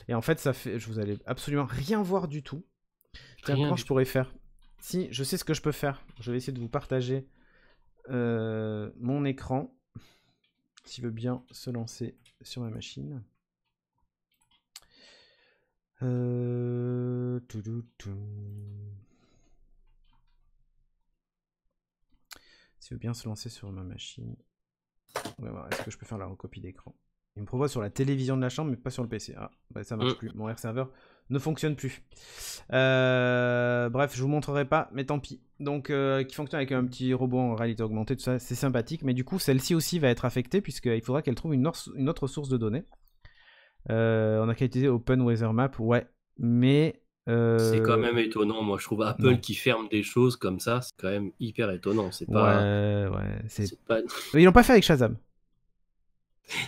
Et en fait, ça fait, vous allez absolument rien voir du tout. Tiens, comment je pourrais faire? Si, je sais ce que je peux faire. Je vais essayer de vous partager mon écran. S'il veut bien se lancer sur ma machine. S'il veut bien se lancer sur ma machine. On va voir, est-ce que je peux faire la recopie d'écran? Il me propose sur la télévision de la chambre, mais pas sur le PC. Ah, bah ça marche plus. Mon air serveur ne fonctionne plus. Bref, je vous montrerai pas, mais tant pis. Donc, qui fonctionne avec un petit robot en réalité augmentée, tout ça, c'est sympathique. Mais du coup, celle-ci aussi va être affectée, puisqu'il faudra qu'elle trouve une autre source de données. On a qu'à utiliser Open Weather Map, ouais. Mais... c'est quand même étonnant, moi je trouve Apple qui ferme des choses comme ça, c'est quand même hyper étonnant. C'est pas... Ouais, c'est pas... Ils l'ont pas fait avec Shazam.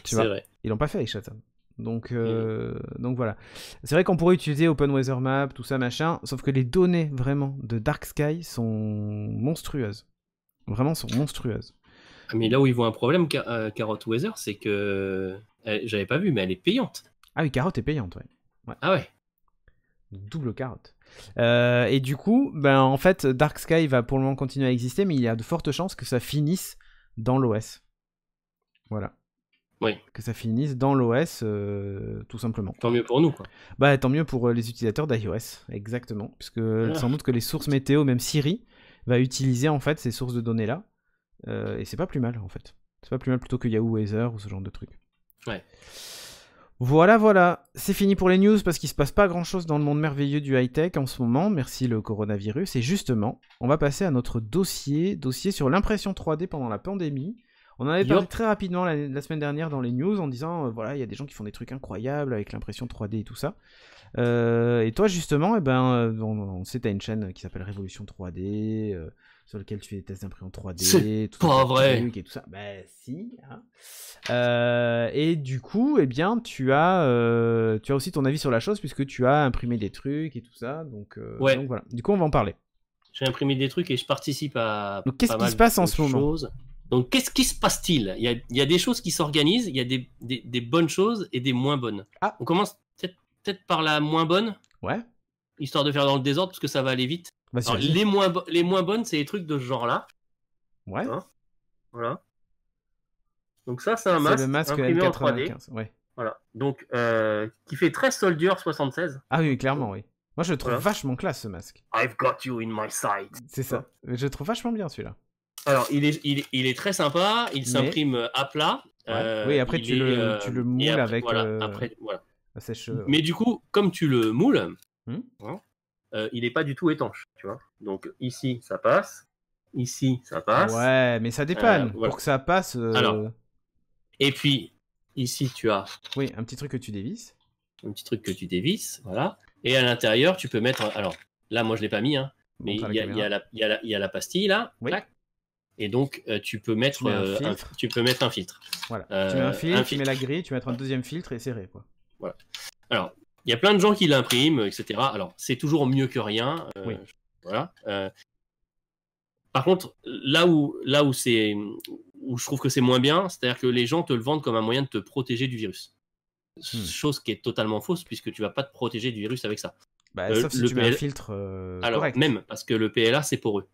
C'est vrai. Ils l'ont pas fait avec Shazam. Donc voilà. C'est vrai qu'on pourrait utiliser Open Weather Map, tout ça, machin, sauf que les données vraiment de Dark Sky sont monstrueuses. Vraiment, sont monstrueuses. Mais là où ils voient un problème, Carrot Weather, c'est que... J'avais pas vu, mais elle est payante. Ah oui, Carrot est payante, ouais. Ah ouais. Double carotte. Et du coup, en fait, Dark Sky va pour le moment continuer à exister, mais il y a de fortes chances que ça finisse dans l'OS. Voilà. Oui. Que ça finisse dans l'OS, tout simplement. Tant mieux pour nous, quoi. Bah, tant mieux pour les utilisateurs d'iOS, exactement. Puisque sans doute que les sources météo, même Siri, va utiliser en fait ces sources de données-là. Et c'est pas plus mal, en fait. C'est pas plus mal plutôt que Yahoo Weather ou ce genre de trucs. Ouais. Voilà, c'est fini pour les news parce qu'il se passe pas grand chose dans le monde merveilleux du high-tech en ce moment, merci le coronavirus. Et justement, on va passer à notre dossier sur l'impression 3D pendant la pandémie. On en avait parlé très rapidement la semaine dernière dans les news en disant, voilà, il y a des gens qui font des trucs incroyables avec l'impression 3D et tout ça. Et toi, justement, on sait, t'as une chaîne qui s'appelle Révolution 3D, sur lequel tu fais des tests d'imprimante 3D. C'est tout pas vrai. Et tout ça. Bah si. Hein. Et du coup, tu as aussi ton avis sur la chose puisque tu as imprimé des trucs et tout ça. Donc voilà. Du coup, on va en parler. J'ai imprimé des trucs et je participe à. Donc qu'est-ce qui se passe en ce moment? Donc qu'est-ce qui se passe-t-il? Il y a des choses qui s'organisent, il y a des bonnes choses et des moins bonnes. Ah. On commence peut-être peut-être par la moins bonne. Ouais. Histoire de faire dans le désordre, parce que ça va aller vite. Alors, les moins bonnes, c'est les trucs de ce genre-là. Ouais. Hein, voilà. Donc ça, c'est un masque, le masque imprimé L95, en 3D. Ouais. Voilà. Donc, qui fait très Soldier 76. Ah oui, clairement, oui. Moi, je le trouve vachement classe, ce masque. I've got you in my sight. C'est ça. Je le trouve vachement bien, celui-là. Alors, il est très sympa. Il s'imprime à plat. Ouais. Oui, après, tu le moules après, avec après, la sèche. Mais du coup, comme tu le moules, il n'est pas du tout étanche, tu vois. Donc, ici, ça passe. Ici, ça passe. Ouais, mais ça dépanne. Pour que ça passe... Alors, et puis, ici, tu as... Oui, un petit truc que tu dévisses. Un petit truc que tu dévisses, voilà. Et à l'intérieur, tu peux mettre... Alors, là, moi, je ne l'ai pas mis, hein. Mais il y a la pastille, là. Oui. Et donc, tu peux mettre un filtre. Voilà. Tu mets un filtre, tu mets la grille, tu mets un deuxième filtre et serré, quoi. Voilà. Alors, il y a plein de gens qui l'impriment, etc. Alors, c'est toujours mieux que rien. Oui. Voilà. Par contre, là où je trouve que c'est moins bien, c'est-à-dire que les gens te le vendent comme un moyen de te protéger du virus. Chose qui est totalement fausse, puisque tu ne vas pas te protéger du virus avec ça. Sauf si tu mets un filtre correct. Même, parce que le PLA, c'est poreux.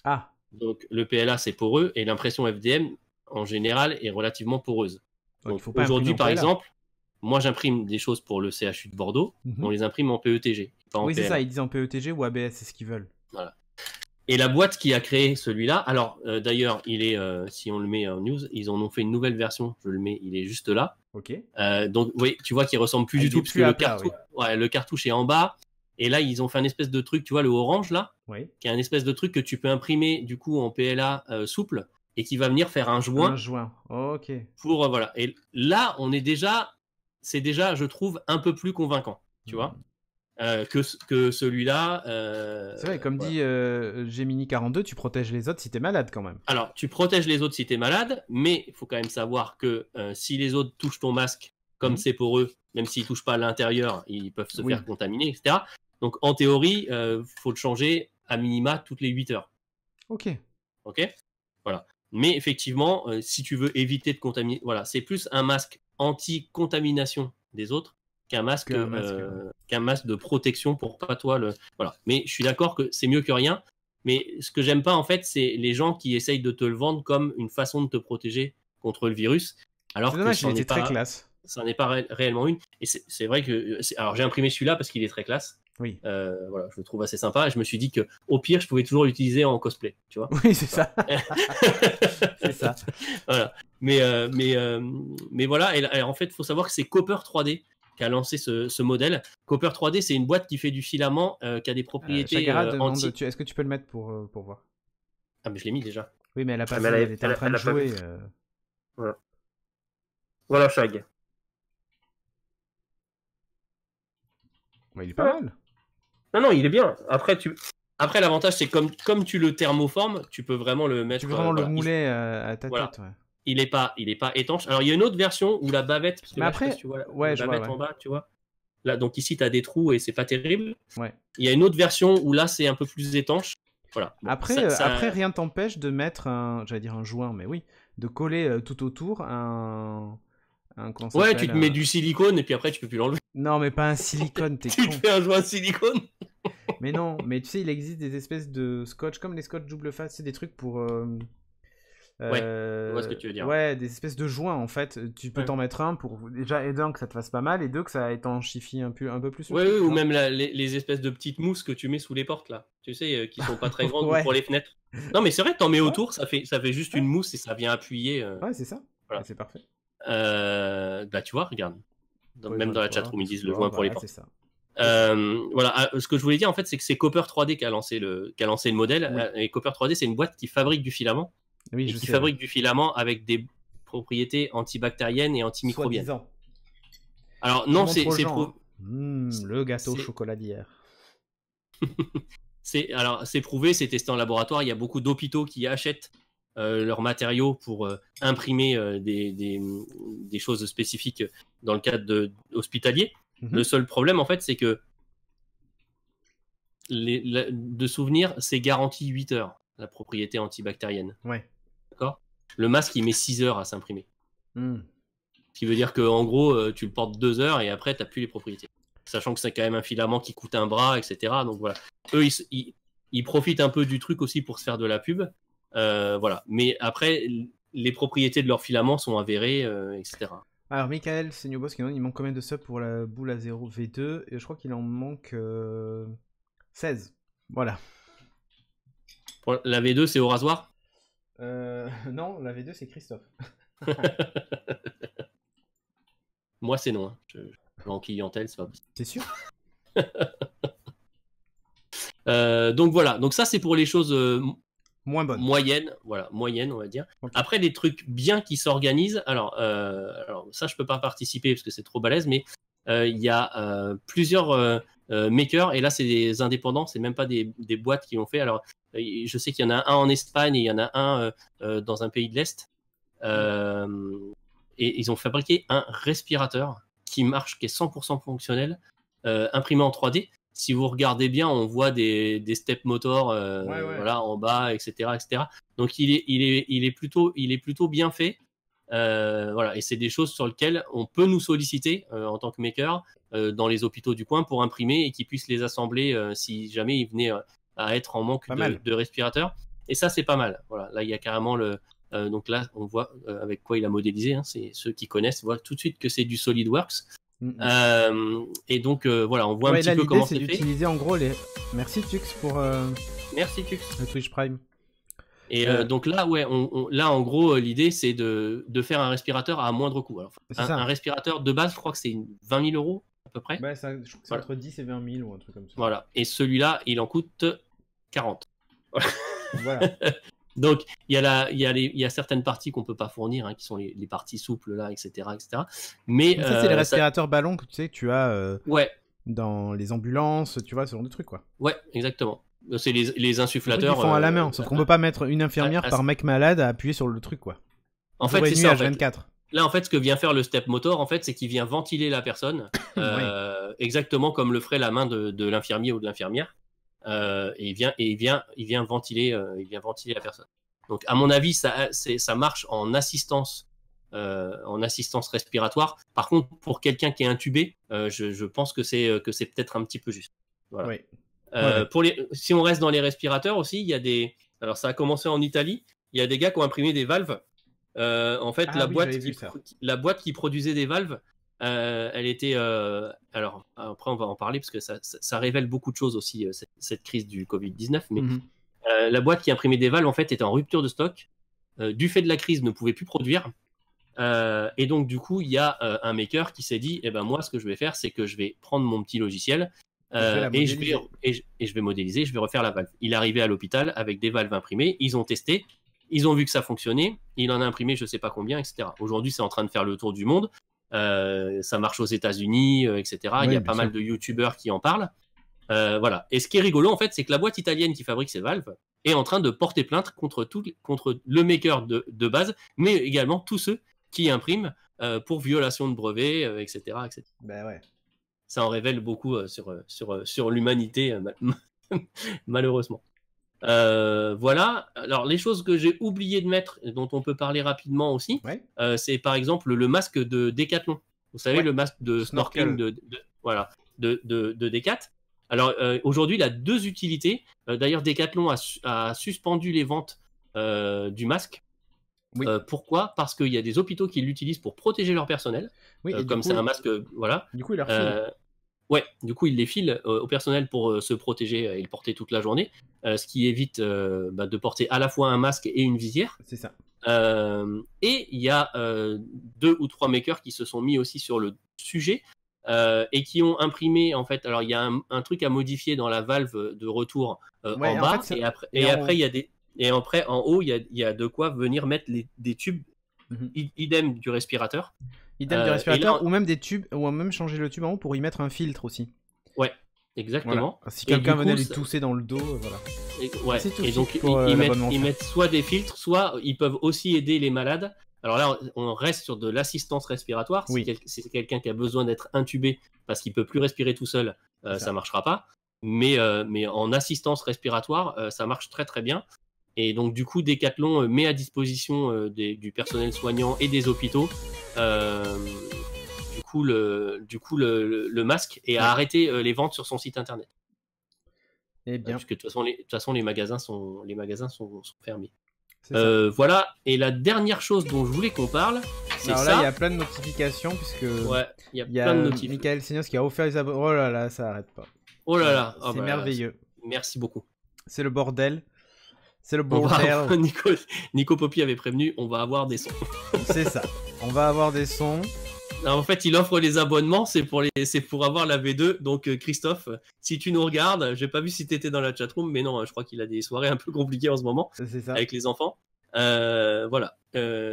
Ah. Donc, le PLA, c'est poreux, et l'impression FDM, en général, est relativement poreuse. Donc aujourd'hui, par exemple, moi, j'imprime des choses pour le CHU de Bordeaux, on les imprime en PETG, pas en PLA. Oui, c'est ça, ils disent en PETG ou ABS, c'est ce qu'ils veulent. Voilà. Et la boîte qui a créé celui-là, alors d'ailleurs, il est, si on le met en news, ils en ont fait une nouvelle version, je le mets, il est juste là. Ok. Donc, oui, tu vois qu'il ressemble plus du tout, parce que le cartouche est en bas, et là, ils ont fait un espèce de truc, tu vois, le orange là, qui est un espèce de truc que tu peux imprimer du coup en PLA souple, et qui va venir faire un joint. Un joint, ok. Pour, voilà. Et là, c'est déjà, je trouve, un peu plus convaincant, tu vois. Que celui-là. C'est vrai, comme dit Gemini 42, tu protèges les autres si t'es malade quand même. Alors, tu protèges les autres si t'es malade, mais il faut quand même savoir que si les autres touchent ton masque, comme c'est pour eux, même s'ils touchent pas à l'intérieur, ils peuvent se faire contaminer, etc. Donc, en théorie, faut le changer à minima toutes les 8 heures. Ok. Voilà. Mais effectivement, si tu veux éviter de contaminer, voilà, c'est plus un masque anti-contamination des autres qu'un masque de protection pour pas toi voilà. Mais je suis d'accord que c'est mieux que rien. Mais ce que j'aime pas en fait, c'est les gens qui essayent de te le vendre comme une façon de te protéger contre le virus, alors que ça n'est pas très classe. Ça n'est pas réellement une. Et c'est vrai que alors j'ai imprimé celui-là parce qu'il est très classe. Oui. Voilà, je le trouve assez sympa et je me suis dit que au pire, je pouvais toujours l'utiliser en cosplay, tu vois. Oui, c'est ça. C'est ça. Voilà. Mais voilà. Et en fait, il faut savoir que c'est Copper 3D qui a lancé ce modèle. Copper 3D, c'est une boîte qui fait du filament, qui a des propriétés anti... Est-ce que tu peux le mettre pour voir? Ah, mais je l'ai mis déjà. Oui, mais elle a pas elle était en train de jouer. Voilà, Shag. Ouais, il est pas mal. Non, il est bien. Après, l'avantage, c'est comme tu le thermoformes, tu peux vraiment le mettre... Tu peux vraiment le mouler à ta tête, ouais. Il est pas étanche. Alors, il y a une autre version où la bavette... Parce que mais là, après... tu vois, la bavette en bas, tu vois. Là, donc ici, tu as des trous et c'est pas terrible. Ouais. Il y a une autre version où là, c'est un peu plus étanche. Voilà. Bon, après, rien t'empêche de mettre j'allais dire un joint, mais oui, de coller tout autour ouais, tu te mets du silicone et puis après, tu peux plus l'enlever. Non, mais pas un silicone, t'es con. Tu te fais un joint silicone. Mais non, mais tu sais, il existe des espèces de scotch, comme les scotch double face, c'est des trucs pour... ouais, je vois ce que tu veux dire. Ouais, des espèces de joints en fait. Tu peux t'en mettre un pour déjà, et d'un, que ça te fasse pas mal, et deux, que ça étanchifie un peu plus. Ouais, ou même les espèces de petites mousses que tu mets sous les portes là. Tu sais, qui sont pas très grandes pour les fenêtres. Non, mais c'est vrai que t'en mets autour, ça fait juste une mousse et ça vient appuyer. Ouais, c'est ça. Voilà. C'est parfait. Bah, tu vois, regarde. Même dans la chatroom, ils disent le joint pour les portes. C'est ça. Voilà, ce que je voulais dire en fait, c'est que c'est Copper 3D qui a lancé le modèle. Oui. Et Copper 3D, c'est une boîte qui fabrique du filament. Oui, qui fabrique du filament avec des propriétés antibactériennes et antimicrobiennes. Soi-disant. Alors non, c'est le gâteau au chocolat d'hier. c'est prouvé, c'est testé en laboratoire. Il y a beaucoup d'hôpitaux qui achètent leurs matériaux pour imprimer des choses spécifiques dans le cadre hospitalier. Le seul problème, en fait, c'est que de souvenir, c'est garanti 8 heures, la propriété antibactérienne. Ouais. D'accord ? Le masque, il met 6 heures à s'imprimer. Ce qui veut dire qu'en gros, tu le portes 2 heures et après, tu n'as plus les propriétés. sachant que c'est quand même un filament qui coûte un bras, etc. Donc voilà, eux, ils profitent un peu du truc aussi pour se faire de la pub. Voilà. Mais après, les propriétés de leurs filaments sont avérées, etc. Alors, Michael, c'est New Boss qui demande, il manque combien de subs pour la boule à 0 V2 ? Et je crois qu'il en manque 16. Voilà. Pour la V2, c'est au rasoir ? Non, la V2, c'est Christophe. Moi, c'est non. Hein. Je en clientèle, c'est pas possible. T'es sûr ? Donc voilà. Donc ça, c'est pour les choses moins bonnes. Moyennes. Voilà, moyennes, on va dire. Okay. Après, des trucs bien qui s'organisent. Alors ça, je peux pas participer parce que c'est trop balèze, mais il y a plusieurs makers. Et là, c'est des indépendants. C'est même pas des boîtes qui ont fait. Alors, je sais qu'il y en a un en Espagne et il y en a un dans un pays de l'Est. Et ils ont fabriqué un respirateur qui marche, qui est 100% fonctionnel, imprimé en 3D. Si vous regardez bien, on voit des step motors voilà, en bas, etc., etc. Donc il est plutôt bien fait. Voilà, et c'est des choses sur lesquelles on peut nous solliciter en tant que maker dans les hôpitaux du coin pour imprimer et qu'ils puissent les assembler si jamais ils venaient à être en manque de respirateurs. Et ça, c'est pas mal. Voilà, là, il y a carrément le... donc là, on voit avec quoi il a modélisé. Hein, c'est ceux qui connaissent voient tout de suite que c'est du SolidWorks. Et donc voilà, on voit un petit peu comment c'est fait. L'idée, c'est d'utiliser en gros les... Merci Tux pour Merci Tux. Le Twitch Prime. Et donc là, ouais, là en gros, l'idée c'est de faire un respirateur à moindre coût. Alors, un respirateur de base, je crois que c'est 20 000 euros à peu près. Ouais, ça, je crois que c'est entre 10 et 20 000 ou un truc comme ça. Voilà. Et celui-là, il en coûte 40. Voilà. Donc, il y a certaines parties qu'on ne peut pas fournir, hein, qui sont les parties souples, là, etc. etc. Mais ça, c'est les respirateurs ballons que tu as ouais. dans les ambulances, tu vois, ce genre de trucs, quoi. Ouais, exactement. C'est les insufflateurs. Ils font à la main, sauf qu'on ne peut pas mettre une infirmière par mec malade à appuyer sur le truc, quoi. En fait, c'est ça. H24. Là, en fait, ce que vient faire le step motor, en fait, c'est qu'il vient ventiler la personne, exactement comme le ferait la main de l'infirmier ou de l'infirmière. Et il vient ventiler la personne. Donc à mon avis ça marche en assistance respiratoire. Par contre pour quelqu'un qui est intubé, je pense que c'est peut-être un petit peu juste. Voilà. Oui. Si on reste dans les respirateurs aussi, il y a des, alors ça a commencé en Italie, il y a des gars qui ont imprimé des valves. En fait la boîte qui produisait des valves, elle était alors après on va en parler parce que ça révèle beaucoup de choses aussi, cette crise du Covid-19, mais la boîte qui imprimait des valves en fait était en rupture de stock, du fait de la crise ne pouvait plus produire, et donc du coup il y a un maker qui s'est dit moi ce que je vais faire c'est que je vais prendre mon petit logiciel et je vais modéliser, je vais refaire la valve. Il est arrivé à l'hôpital avec des valves imprimées, ils ont testé, ils ont vu que ça fonctionnait, il en a imprimé je sais pas combien, etc. Aujourd'hui c'est en train de faire le tour du monde. Ça marche aux États-Unis, etc. Il y a pas mal de youtubeurs qui en parlent. Voilà. Et ce qui est rigolo, en fait, c'est que la boîte italienne qui fabrique ces valves est en train de porter plainte contre le maker de base, mais également tous ceux qui impriment pour violation de brevets, etc., etc. Ben ouais. Ça en révèle beaucoup sur l'humanité, malheureusement. Voilà. Alors les choses que j'ai oublié de mettre, dont on peut parler rapidement aussi, c'est par exemple le masque de Decathlon. Vous savez, le masque de snorkeling de Decat. Alors aujourd'hui il a deux utilités. D'ailleurs Decathlon a suspendu les ventes du masque. Pourquoi ? Parce qu'il y a des hôpitaux qui l'utilisent pour protéger leur personnel, comme c'est un masque, voilà. Du coup il leur file. Ouais, du coup, il les file au personnel pour se protéger et le porter toute la journée, ce qui évite de porter à la fois un masque et une visière. C'est ça. Et il y a 2 ou 3 makers qui se sont mis aussi sur le sujet et qui ont imprimé, en fait, alors il y a un truc à modifier dans la valve de retour en bas, et après il y a des... Et après, en haut, il y a de quoi venir mettre des tubes, idem du respirateur. Idem du respirateur, là, ou même des tubes, ou même changer le tube en haut pour y mettre un filtre aussi. Ouais, exactement. Voilà. Si quelqu'un venait lui tousser dans le dos, voilà. Et donc, ils mettent soit des filtres, soit ils peuvent aussi aider les malades. Alors là, on reste sur de l'assistance respiratoire. Si c'est quelqu'un qui a besoin d'être intubé parce qu'il ne peut plus respirer tout seul, ça ne marchera pas. Mais en assistance respiratoire, ça marche très très bien. Et donc, du coup, Decathlon met à disposition du personnel soignant et des hôpitaux coup le masque et a arrêté les ventes sur son site internet. Eh bien. Puisque de toute façon les magasins sont fermés. Voilà, et la dernière chose dont je voulais qu'on parle, c'est ça. Alors là, il y a plein de notifications, puisque il y a plein de notifications. Michael Signos qui a offert les abonnements. Oh là là, ça arrête pas. Oh là là, c'est merveilleux. Merci beaucoup. C'est le bordel. C'est le bordel. Nico Poppy avait prévenu, on va avoir des sons. C'est ça, on va avoir des sons. Alors, en fait, il offre les abonnements, c'est pour avoir la V2. Donc, Christophe, si tu nous regardes, j'ai pas vu si tu étais dans la chatroom, mais non, je crois qu'il a des soirées un peu compliquées en ce moment avec les enfants. Voilà,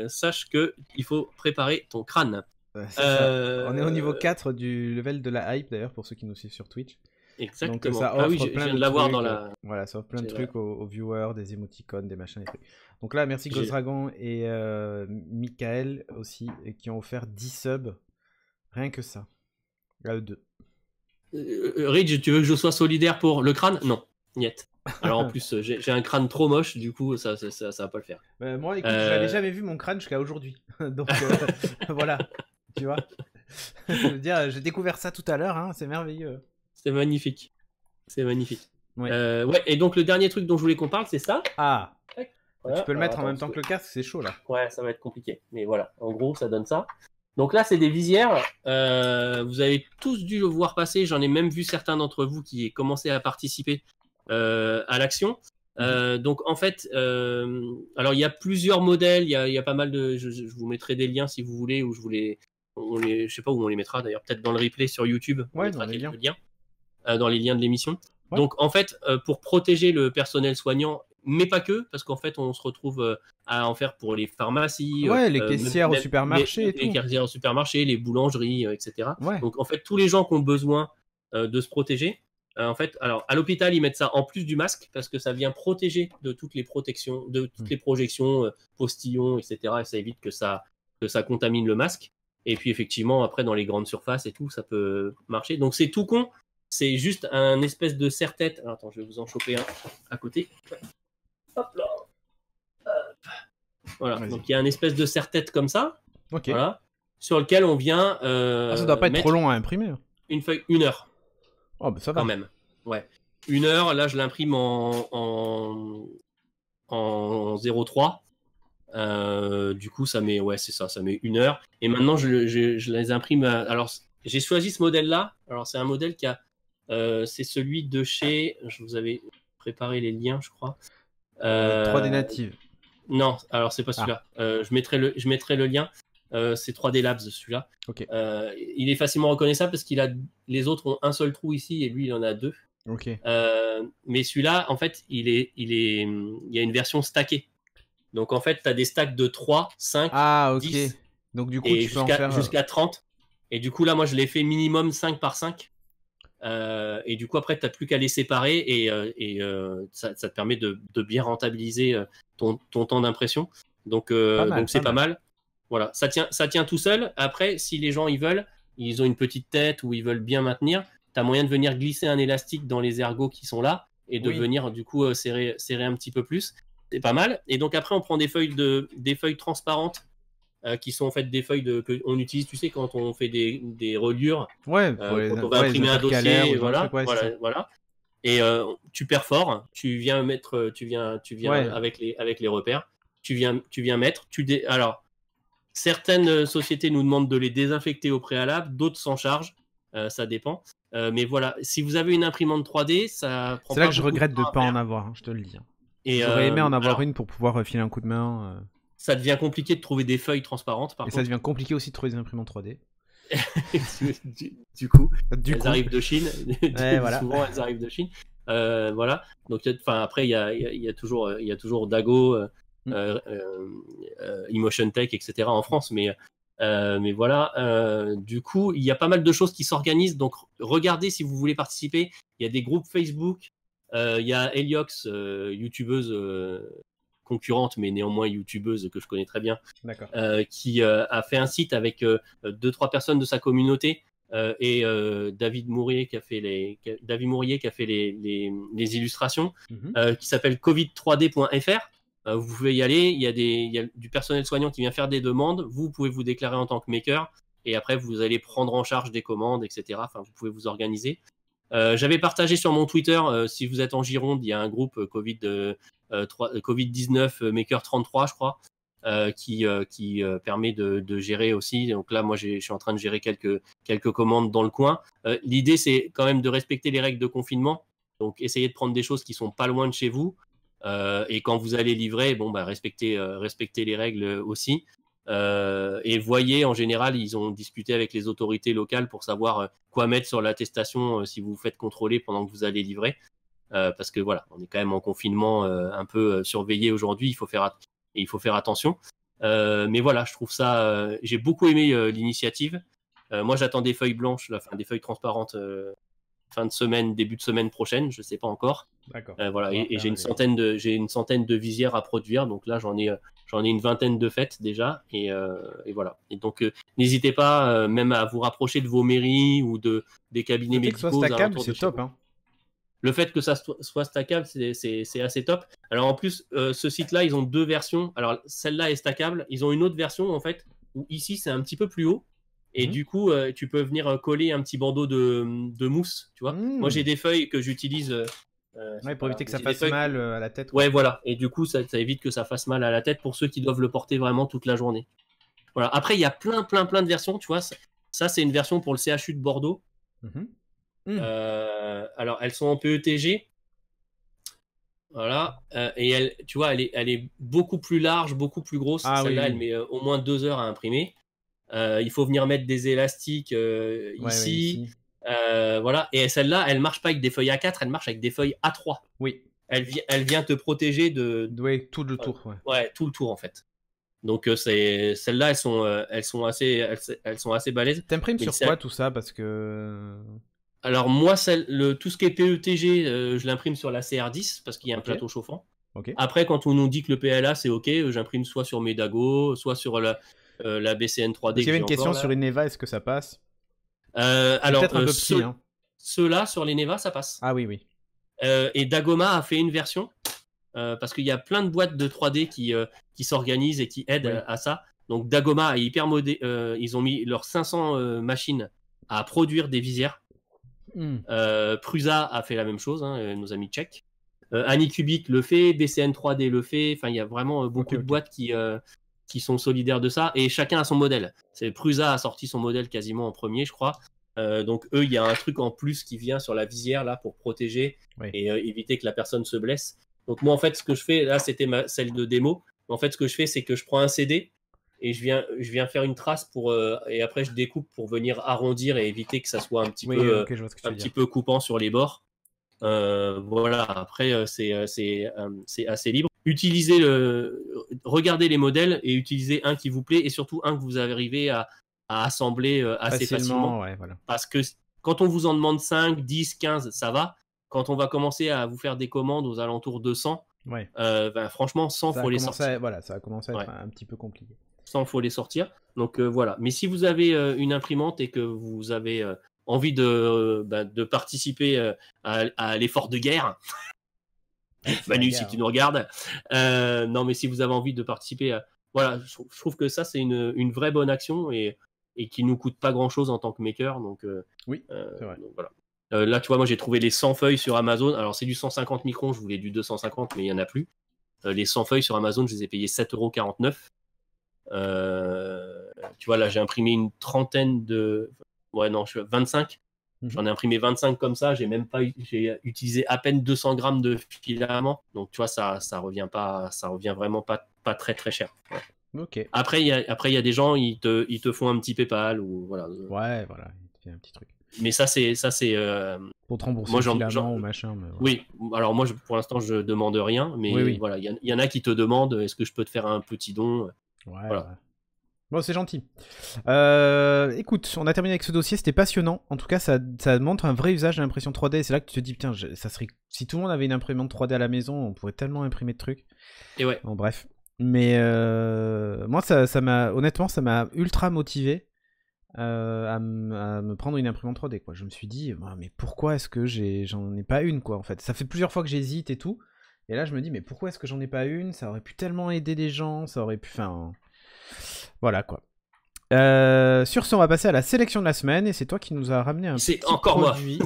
sache qu'il faut préparer ton crâne. On est au niveau 4 du level de la hype, d'ailleurs, pour ceux qui nous suivent sur Twitch. Exactement. Donc, ça offre je viens de l'avoir dans la... Voilà, ça offre plein de trucs aux viewers, des émoticônes, des machins et trucs. Donc là, merci Ghost Dragon et Michael aussi, qui ont offert 10 subs. Rien que ça. À eux deux. Ridge, tu veux que je sois solidaire pour le crâne? Non, niet. Alors en plus, j'ai un crâne trop moche, du coup, ça va pas le faire. Moi, écoute, je n'avais jamais vu mon crâne jusqu'à aujourd'hui. Donc voilà, tu vois. Je veux dire, j'ai découvert ça tout à l'heure, hein, c'est merveilleux. C'est magnifique. C'est magnifique. Ouais. Et donc le dernier truc dont je voulais qu'on parle, c'est ça. Ah. Voilà. Tu peux le mettre en même temps que le casque, c'est chaud là. Ouais, ça va être compliqué. Mais voilà, en gros, ça donne ça. Donc là, c'est des visières. Vous avez tous dû le voir passer. J'en ai même vu certains d'entre vous qui commencé à participer à l'action. Donc en fait, alors il y a plusieurs modèles. Il y a pas mal de. Je vous mettrai des liens si vous voulez, ou je sais pas où on les mettra d'ailleurs. Peut-être dans le replay sur YouTube. Ouais, on mettra dans les liens. Dans les liens de l'émission. Ouais. Donc en fait, pour protéger le personnel soignant, mais pas que, parce qu'en fait on se retrouve à en faire pour les pharmacies, les caissières au supermarché, les caissières au supermarché, les boulangeries, etc. Ouais. Donc en fait tous les gens qui ont besoin de se protéger, en fait, alors à l'hôpital ils mettent ça en plus du masque parce que ça vient protéger de toutes les protections, de toutes les projections, postillons, etc. Et ça évite que ça contamine le masque. Et puis effectivement après dans les grandes surfaces et tout ça peut marcher. Donc c'est tout con. C'est juste un espèce de serre-tête. Alors, attends, je vais vous en choper un à côté. Hop là. Hop. Voilà. Donc, il y a un espèce de serre-tête comme ça. Ok. Voilà. Sur lequel on vient. Ça doit pas être trop long à imprimer. Une feuille, 1 heure. Oh, bah ça va. Quand même. Ouais. 1 heure. Là, je l'imprime en 0,3. Du coup, ça met. Ouais, c'est ça. Ça met 1 heure. Et maintenant, je les imprime. Alors, j'ai choisi ce modèle-là. Alors, c'est un modèle qui a. C'est celui de chez. Je vous avais préparé les liens, je crois. 3D Native. Non, alors c'est pas celui-là. Je mettrai le lien. C'est 3D Labs, celui-là. Okay. Il est facilement reconnaissable parce les autres ont un seul trou ici et lui il en a 2. Okay. Mais celui-là, en fait, il y a une version stackée. Donc en fait, tu as des stacks de 3, 5, 10. Donc du coup, tu peux en faire jusqu'à 30. Et du coup, là, moi, je l'ai fait minimum 5 par 5. Et du coup après tu n'as plus qu'à les séparer et ça te permet de bien rentabiliser ton temps d'impression, donc c'est pas mal. Voilà, ça tient tout seul. Après si les gens ils ont une petite tête ou ils veulent bien maintenir, tu as moyen de venir glisser un élastique dans les ergots qui sont là et de venir du coup serrer un petit peu plus, c'est pas mal. Et donc après on prend des feuilles transparentes qui sont en fait des feuilles qu'on utilise, tu sais, quand on fait des reliures, quand on va imprimer un dossier, voilà. Et tu perfores, tu viens mettre, tu viens avec les repères, tu viens mettre, alors certaines sociétés nous demandent de les désinfecter au préalable, d'autres s'en chargent, ça dépend. Mais voilà, si vous avez une imprimante 3D, ça prend. C'est là que je regrette de ne pas en avoir, je te le dis. J'aurais aimé en avoir une pour pouvoir filer un coup de main. Ça devient compliqué de trouver des feuilles transparentes, par contre. Ça devient compliqué aussi de trouver des imprimantes 3D. du coup, elles arrivent de Chine. Voilà. Souvent, elles arrivent de Chine. Voilà. Donc, après, il y a toujours Dago, Emotion Tech, etc. en France. Mais voilà. Du coup, il y a pas mal de choses qui s'organisent. Donc, regardez si vous voulez participer. Il y a des groupes Facebook. Il y a Heliox, youtubeuse concurrente, mais néanmoins youtubeuse que je connais très bien, qui a fait un site avec 2-3 personnes de sa communauté et David Mourier qui a fait les illustrations, qui s'appelle covid3d.fr. Vous pouvez y aller, il y a du personnel soignant qui vient faire des demandes, vous pouvez vous déclarer en tant que maker et après vous allez prendre en charge des commandes, etc. Enfin, vous pouvez vous organiser. J'avais partagé sur mon Twitter, si vous êtes en Gironde, il y a un groupe Covid-19 Maker 33, je crois, qui permet de gérer aussi. Donc là, moi, je suis en train de gérer quelques commandes dans le coin. L'idée, c'est quand même de respecter les règles de confinement. Donc, essayez de prendre des choses qui sont pas loin de chez vous. Et quand vous allez livrer, bon, respectez les règles aussi. Et voyez, en général, ils ont discuté avec les autorités locales pour savoir quoi mettre sur l'attestation si vous vous faites contrôler pendant que vous allez livrer. Parce que voilà, on est quand même en confinement un peu surveillé aujourd'hui, il faut faire attention. Mais voilà, je trouve ça, j'ai beaucoup aimé l'initiative. Moi, j'attends des feuilles blanches, des feuilles transparentes fin de semaine, début de semaine prochaine, je ne sais pas encore. D'accord. Voilà, et j'ai une centaine de visières à produire, donc là j'en ai une vingtaine de faites déjà, et voilà. Et donc n'hésitez pas même à vous rapprocher de vos mairies ou des cabinets médicaux. Le fait que ce soit stackable, c'est top. Hein. Le fait que ça soit stackable, c'est assez top. Alors en plus, ce site-là, ils ont 2 versions. Alors celle-là est stackable. Ils ont une autre version en fait où ici c'est un petit peu plus haut. Et du coup, tu peux venir coller un petit bandeau de mousse, tu vois. Moi, j'ai des feuilles que j'utilise. Pour éviter que ça fasse mal à la tête. Ouais, voilà. Et du coup, ça évite que ça fasse mal à la tête pour ceux qui doivent le porter vraiment toute la journée. Voilà. Après, il y a plein de versions, tu vois. Ça, c'est une version pour le CHU de Bordeaux. Alors, elles sont en PETG. Voilà. Et tu vois, elle est beaucoup plus large, beaucoup plus grosse. Celle-là, elle met au moins 2 heures à imprimer. Il faut venir mettre des élastiques ici. Voilà. Et celle-là, elle marche pas avec des feuilles A4, elle marche avec des feuilles A3. Oui. Elle vient te protéger de tout le tour. Ouais, tout le tour en fait. Donc celles-là, elles sont assez balèzes. T'imprimes sur quoi tout ça, parce que... Alors moi, tout ce qui est PETG, je l'imprime sur la CR10 parce qu'il y a un plateau chauffant. Après, quand on nous dit que le PLA c'est OK, j'imprime soit sur Medago, soit sur la BCN 3D. Parce qu'il y avait une question sur Eneva, est-ce que ça passe? Alors, peut-être un peu petit, hein. Ceux-là, sur l'Eneva, ça passe. Ah oui. Et Dagoma a fait une version, parce qu'il y a plein de boîtes de 3D qui s'organisent et qui aident à ça. Donc Dagoma est hyper modé. Ils ont mis leurs 500 machines à produire des visières. Prusa a fait la même chose, hein, nos amis tchèques. Anycubic le fait, BCN 3D le fait. Enfin, il y a vraiment beaucoup de boîtes qui sont solidaires de ça, et chacun a son modèle. Prusa a sorti son modèle quasiment en premier, je crois. Donc eux, il y a un truc en plus qui vient sur la visière là pour protéger et éviter que la personne se blesse. Donc moi, en fait, ce que je fais là, c'était celle de démo. En fait, ce que je fais, c'est que je prends un CD et je viens faire une trace et après je découpe pour venir arrondir et éviter que ça soit un petit peu coupant sur les bords. Voilà. Après, c'est assez libre. Regardez les modèles et utilisez un qui vous plaît, et surtout un que vous arrivez à assembler assez facilement. Voilà. Parce que quand on vous en demande 5, 10, 15, ça va. Quand on va commencer à vous faire des commandes aux alentours de 100, franchement, 100, il faut les sortir. Voilà, ça va commencer à être un petit peu compliqué. 100, il faut les sortir. Donc voilà. Mais si vous avez une imprimante et que vous avez envie de participer à l'effort de guerre, Manu, si tu nous regardes, non, mais si vous avez envie de participer, voilà, je trouve que ça, c'est une vraie bonne action et qui nous coûte pas grand chose en tant que maker. Donc, c'est vrai. Donc, voilà. Là, tu vois, moi j'ai trouvé les 100 feuilles sur Amazon. Alors, c'est du 150 microns, je voulais du 250, mais il n'y en a plus. Les 100 feuilles sur Amazon, je les ai payées 7,49 €. Tu vois, là, j'ai imprimé une trentaine de. Ouais, non, 25. J'en ai imprimé 25 comme ça. J'ai utilisé à peine 200 grammes de filament. Donc, tu vois, ça revient vraiment pas très très cher. Ouais. Ok. Après, il y a des gens, ils te font un petit PayPal ou voilà. Ouais, voilà, il te fait un petit truc. Mais ça c'est. Pour te rembourser le filament ou machin. Mais oui. Alors moi, pour l'instant, je demande rien, mais voilà, il y en a qui te demandent, est-ce que je peux te faire un petit don? Voilà. Ouais. Bon, c'est gentil. Écoute, on a terminé avec ce dossier, c'était passionnant. En tout cas, ça montre un vrai usage de l'impression 3D. Et c'est là que tu te dis, putain, ça serait... si tout le monde avait une imprimante 3D à la maison, on pourrait tellement imprimer de trucs. Et ouais. Bon, bref. Mais moi, honnêtement, ça m'a ultra motivé à me prendre une imprimante 3D, quoi. Je me suis dit, mais pourquoi est-ce que j'en ai pas une, quoi, en fait. Ça fait plusieurs fois que j'hésite et tout. Et là, je me dis, mais pourquoi est-ce que j'en ai pas une? Ça aurait pu tellement aider des gens, ça aurait pu... Enfin... Voilà, quoi. Sur ce, on va passer à la sélection de la semaine et c'est toi qui nous as ramené un petit encore produit.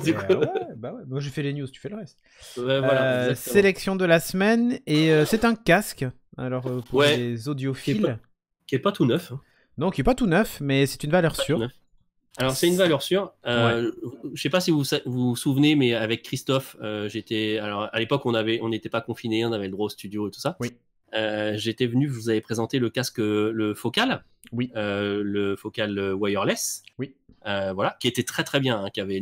Moi. Moi j'ai fait les news, tu fais le reste. Voilà, sélection de la semaine et c'est un casque. Alors pour les audiophiles. Qui est pas tout neuf. Hein. Non, qui est pas tout neuf, mais c'est une valeur sûre. Alors c'est une valeur sûre. Je sais pas si vous vous souvenez, mais avec Christophe, alors à l'époque on n'était pas confinés, on avait le droit au studio et tout ça. Oui. J'étais venu, je vous avais présenté le casque, le Focal. Oui. Le Focal wireless. Oui. Voilà, qui était très très bien, hein, qui avait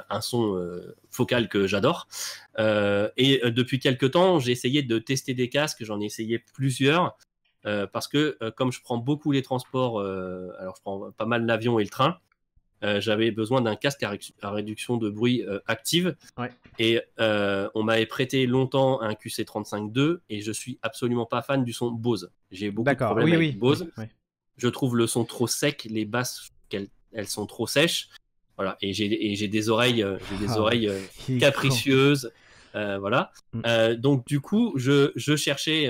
un son Focal que j'adore. Et depuis quelques temps, j'ai essayé de tester des casques, j'en ai essayé plusieurs. Parce que comme je prends beaucoup les transports, alors je prends pas mal l'avion et le train, j'avais besoin d'un casque à réduction de bruit active. Ouais. Et on m'avait prêté longtemps un QC35-2 et je suis absolument pas fan du son Bose. J'ai beaucoup de problèmes avec Bose. Oui. Je trouve le son trop sec, les basses elles sont trop sèches. Voilà. Et j'ai des oreilles, capricieuses. Voilà. Donc du coup, je cherchais.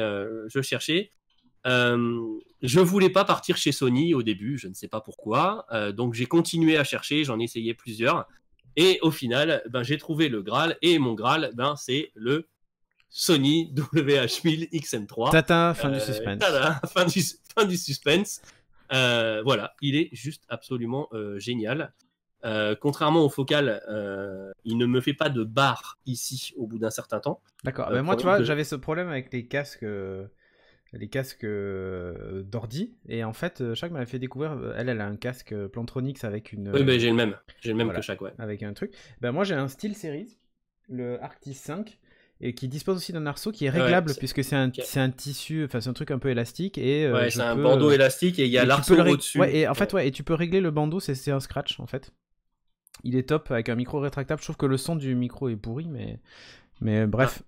Je voulais pas partir chez Sony au début, je ne sais pas pourquoi. Donc j'ai continué à chercher, j'en ai essayé plusieurs. Et au final, j'ai trouvé le Graal. Et mon Graal, c'est le Sony WH-1000 XM3. Tata, fin du suspense. Tada, fin du suspense. Voilà, il est juste absolument génial. Contrairement au Focal, il ne me fait pas de barre ici au bout d'un certain temps. D'accord. Moi, tu vois, j'avais ce problème avec les casques. D'ordi, et en fait Chaque m'avait fait découvrir, elle a un casque Plantronics avec une... Oui, j'ai le même voilà, que Chaque, ouais. Avec un truc. Moi j'ai un SteelSeries, le Arctis 5, et qui dispose aussi d'un arceau qui est réglable, puisque c'est un tissu, enfin c'est un truc un peu élastique, et c'est un bandeau élastique et il y a l'arceau au-dessus. Ouais, et en fait, et tu peux régler le bandeau, c'est un scratch en fait. Il est top avec un micro rétractable. Je trouve que le son du micro est pourri, mais bref.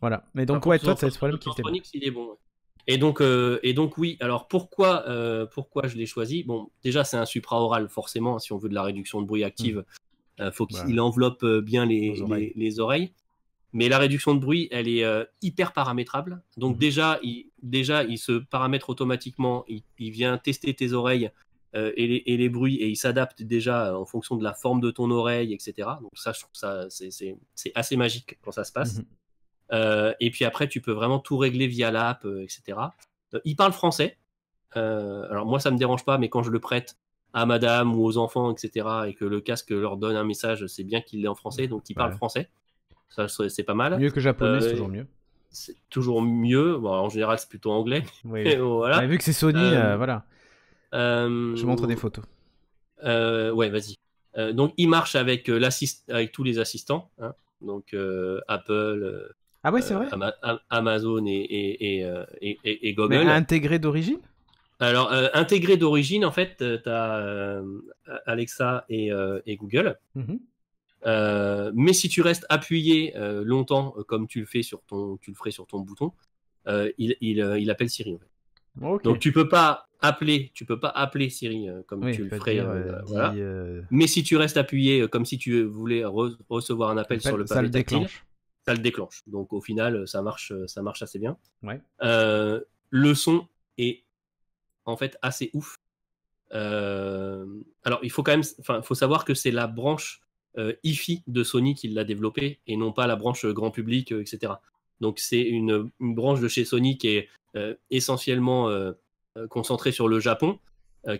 Voilà. Mais donc toi t'as ce problème qui était bon. Il est bon. Et donc oui, alors pourquoi je l'ai choisi? Bon, déjà c'est un supraoral forcément, si on veut de la réduction de bruit active, faut qu'il enveloppe bien les oreilles. Mais la réduction de bruit, elle est hyper paramétrable. Donc déjà, il se paramètre automatiquement, il vient tester tes oreilles et les bruits, et il s'adapte déjà en fonction de la forme de ton oreille, etc. Donc ça, je trouve ça c'est assez magique quand ça se passe. Et puis après, tu peux vraiment tout régler via l'app, etc. Il parle français. Alors moi, ça me dérange pas, mais quand je le prête à madame ou aux enfants, etc., et que le casque leur donne un message, c'est bien qu'il l'ait en français, donc il parle français. Ça, c'est pas mal. Mieux que japonais, c'est toujours mieux. C'est toujours mieux. Bon, en général, c'est plutôt anglais. Oui. Voilà. Vu que c'est Sony, voilà. Je montre des photos. Ouais, vas-y. Donc, il marche avec tous les assistants. Hein. Donc, Apple... Ah ouais, c'est vrai. Amazon et Google. Mais intégré d'origine? Alors, intégré d'origine, en fait, tu as Alexa et Google. Mais si tu restes appuyé longtemps, comme tu le ferais sur ton bouton, il appelle Siri. En fait. Okay. Donc, tu peux pas appeler Siri comme tu le ferais. Voilà. Mais si tu restes appuyé, comme si tu voulais recevoir un appel sur le pavé tactile, ça le déclenche. Donc au final, ça marche assez bien. Ouais. Le son est en fait assez ouf. Alors il faut savoir que c'est la branche hi-fi de Sony qui l'a développé et non pas la branche grand public, etc. Donc c'est une branche de chez Sony qui est essentiellement concentrée sur le Japon,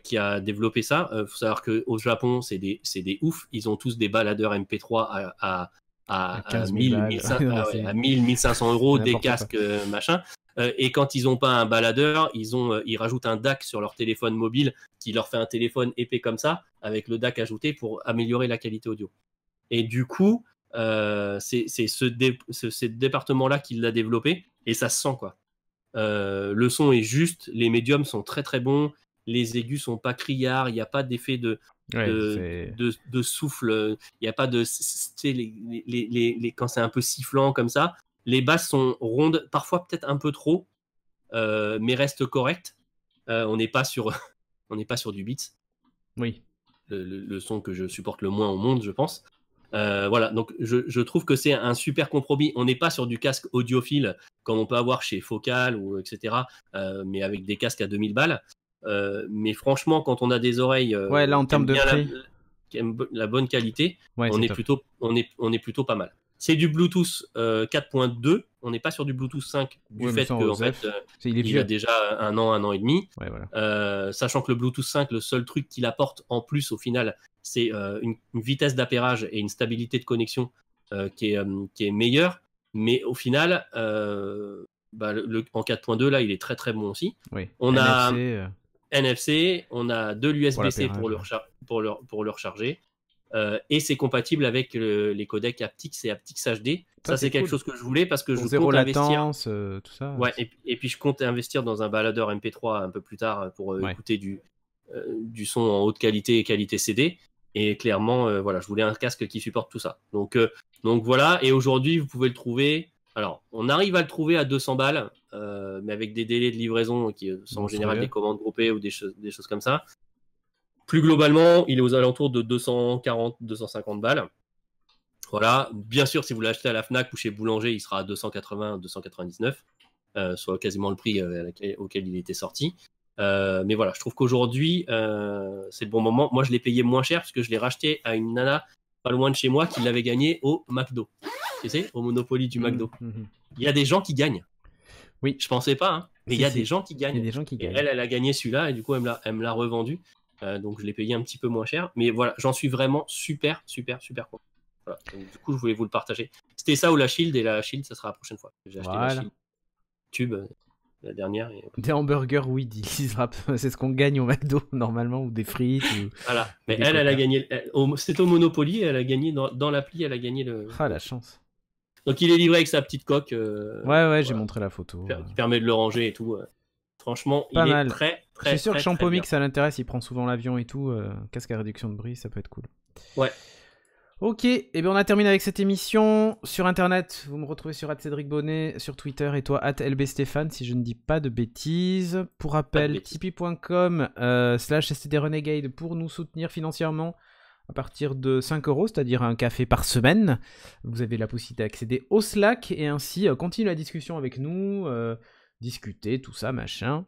qui a développé ça. Faut savoir qu'au Japon, c'est des oufs. Ils ont tous des baladeurs MP3 à 1500 euros, des casques, machin. Et quand ils n'ont pas un baladeur, ils rajoutent un DAC sur leur téléphone mobile qui leur fait un téléphone épais comme ça, avec le DAC ajouté pour améliorer la qualité audio. Et du coup, c'est ce département-là qui l'a développé, et ça se sent, quoi. Le son est juste, les médiums sont très très bons, les aigus sont pas criards, il n'y a pas d'effet de souffle, il n'y a pas de... quand c'est un peu sifflant comme ça, les basses sont rondes, parfois peut-être un peu trop, mais restent correctes. On n'est pas sur du beats. Oui. Le son que je supporte le moins au monde, je pense. Voilà, donc je trouve que c'est un super compromis. On n'est pas sur du casque audiophile comme on peut avoir chez Focal ou etc., mais avec des casques à 2000 balles. mais franchement, quand on a des oreilles là, en termes de prix, qui aiment la bonne qualité, ouais, on est plutôt pas mal. C'est du Bluetooth 4.2. On n'est pas sur du Bluetooth 5 du fait que en fait, il a déjà un an et demi. Ouais, voilà. Sachant que le Bluetooth 5, le seul truc qu'il apporte en plus au final, c'est une vitesse d'appairage et une stabilité de connexion qui est meilleure. Mais au final, en 4.2, là, il est très très bon aussi. Oui. On a NFC, on a de l'USB-C pour le recharger. Et c'est compatible avec les codecs aptX et aptX HD. Ça c'est quelque chose que je voulais parce que je compte latence, tout ça. Ouais, et puis je compte investir dans un baladeur MP3 un peu plus tard pour écouter du son en haute qualité et qualité CD. Et clairement, voilà, je voulais un casque qui supporte tout ça. Donc voilà, et aujourd'hui vous pouvez le trouver. Alors, on arrive à le trouver à 200 balles, mais avec des délais de livraison qui sont en général des commandes groupées ou des choses comme ça. Plus globalement, il est aux alentours de 240-250 balles. Voilà. Bien sûr, si vous l'achetez à la Fnac ou chez Boulanger, il sera à 280-299, soit quasiment le prix auquel il était sorti. Mais voilà, je trouve qu'aujourd'hui, c'est le bon moment. Moi, je l'ai payé moins cher parce que je l'ai racheté à une nana pas loin de chez moi qui l'avait gagné au McDo. Tu sais, au Monopoly du McDo. Il y a des gens qui gagnent. Oui. Je pensais pas, hein, mais il y a des gens qui gagnent. Il y a des gens qui gagnent. Et elle a gagné celui-là et du coup, elle me l'a revendu. Donc, je l'ai payé un petit peu moins cher. Mais voilà, j'en suis vraiment super content. Voilà. Donc, du coup, je voulais vous le partager. C'était ça ou la Shield, et la Shield, ça sera la prochaine fois. J'ai acheté la Shield Tube, la dernière. Et... Des hamburgers, oui, c'est ce qu'on gagne au McDo normalement, ou des frites. Voilà, mais elle a gagné. C'était au Monopoly, elle a gagné dans l'appli, elle a gagné le. Ah, la chance. Donc il est livré avec sa petite coque. Ouais, j'ai montré la photo. Qui permet de le ranger et tout. Franchement, pas il mal. Est très. Je suis sûr que Champomix, ça l'intéresse, il prend souvent l'avion et tout. Casque à réduction de bruit, ça peut être cool. Ouais. Ok, et bien on a terminé avec cette émission. Sur internet, vous me retrouvez sur @CédricBonnet, sur Twitter, et toi @LBStéphane, si je ne dis pas de bêtises. Pour rappel, tipeee.com /STDRenegade pour nous soutenir financièrement à partir de 5 €, c'est-à-dire un café par semaine. Vous avez la possibilité d'accéder au Slack et ainsi continuer la discussion avec nous, discuter, tout ça, machin.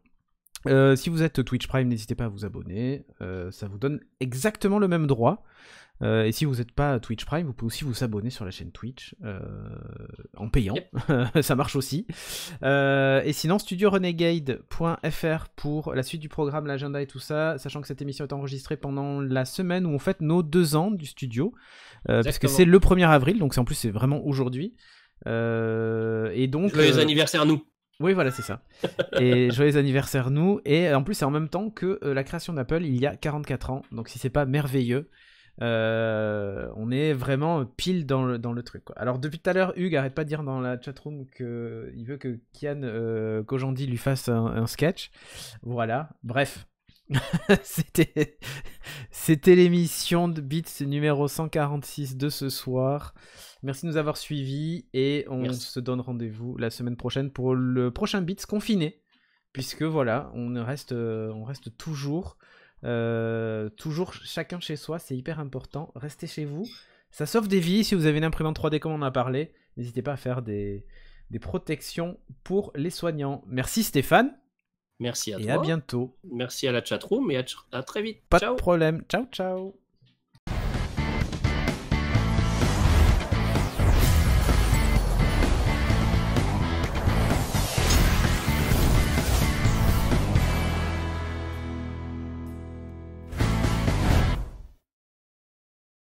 Si vous êtes Twitch Prime, n'hésitez pas à vous abonner, ça vous donne exactement le même droit. Et si vous n'êtes pas Twitch Prime, vous pouvez aussi vous abonner sur la chaîne Twitch en payant, ça marche aussi. Et sinon, studiorenegade.fr pour la suite du programme, l'agenda et tout ça, sachant que cette émission est enregistrée pendant la semaine où on fête nos 2 ans du studio, puisque c'est le 1er avril, donc en plus c'est vraiment aujourd'hui. Et donc, joyeux anniversaire nous. Oui, voilà, c'est ça. Et joyeux anniversaire nous. Et en plus, c'est en même temps que la création d'Apple il y a 44 ans. Donc si c'est pas merveilleux, on est vraiment pile dans le truc, quoi. Alors depuis tout à l'heure, Hugues arrête pas de dire dans la chatroom qu'il veut que Kian Kojandi lui fasse un sketch. Voilà, bref. C'était l'émission de Beats numéro 146 de ce soir. Merci de nous avoir suivis et on se donne rendez-vous la semaine prochaine pour le prochain Beats confiné, puisque voilà, on reste toujours chacun chez soi, c'est hyper important. Restez chez vous, ça sauve des vies. Si vous avez une imprimante 3D comme on en a parlé, n'hésitez pas à faire des protections pour les soignants. Merci Stéphane. Merci à toi. Et à bientôt. Merci à la chatroom et à très vite. Pas de problème. Ciao, ciao.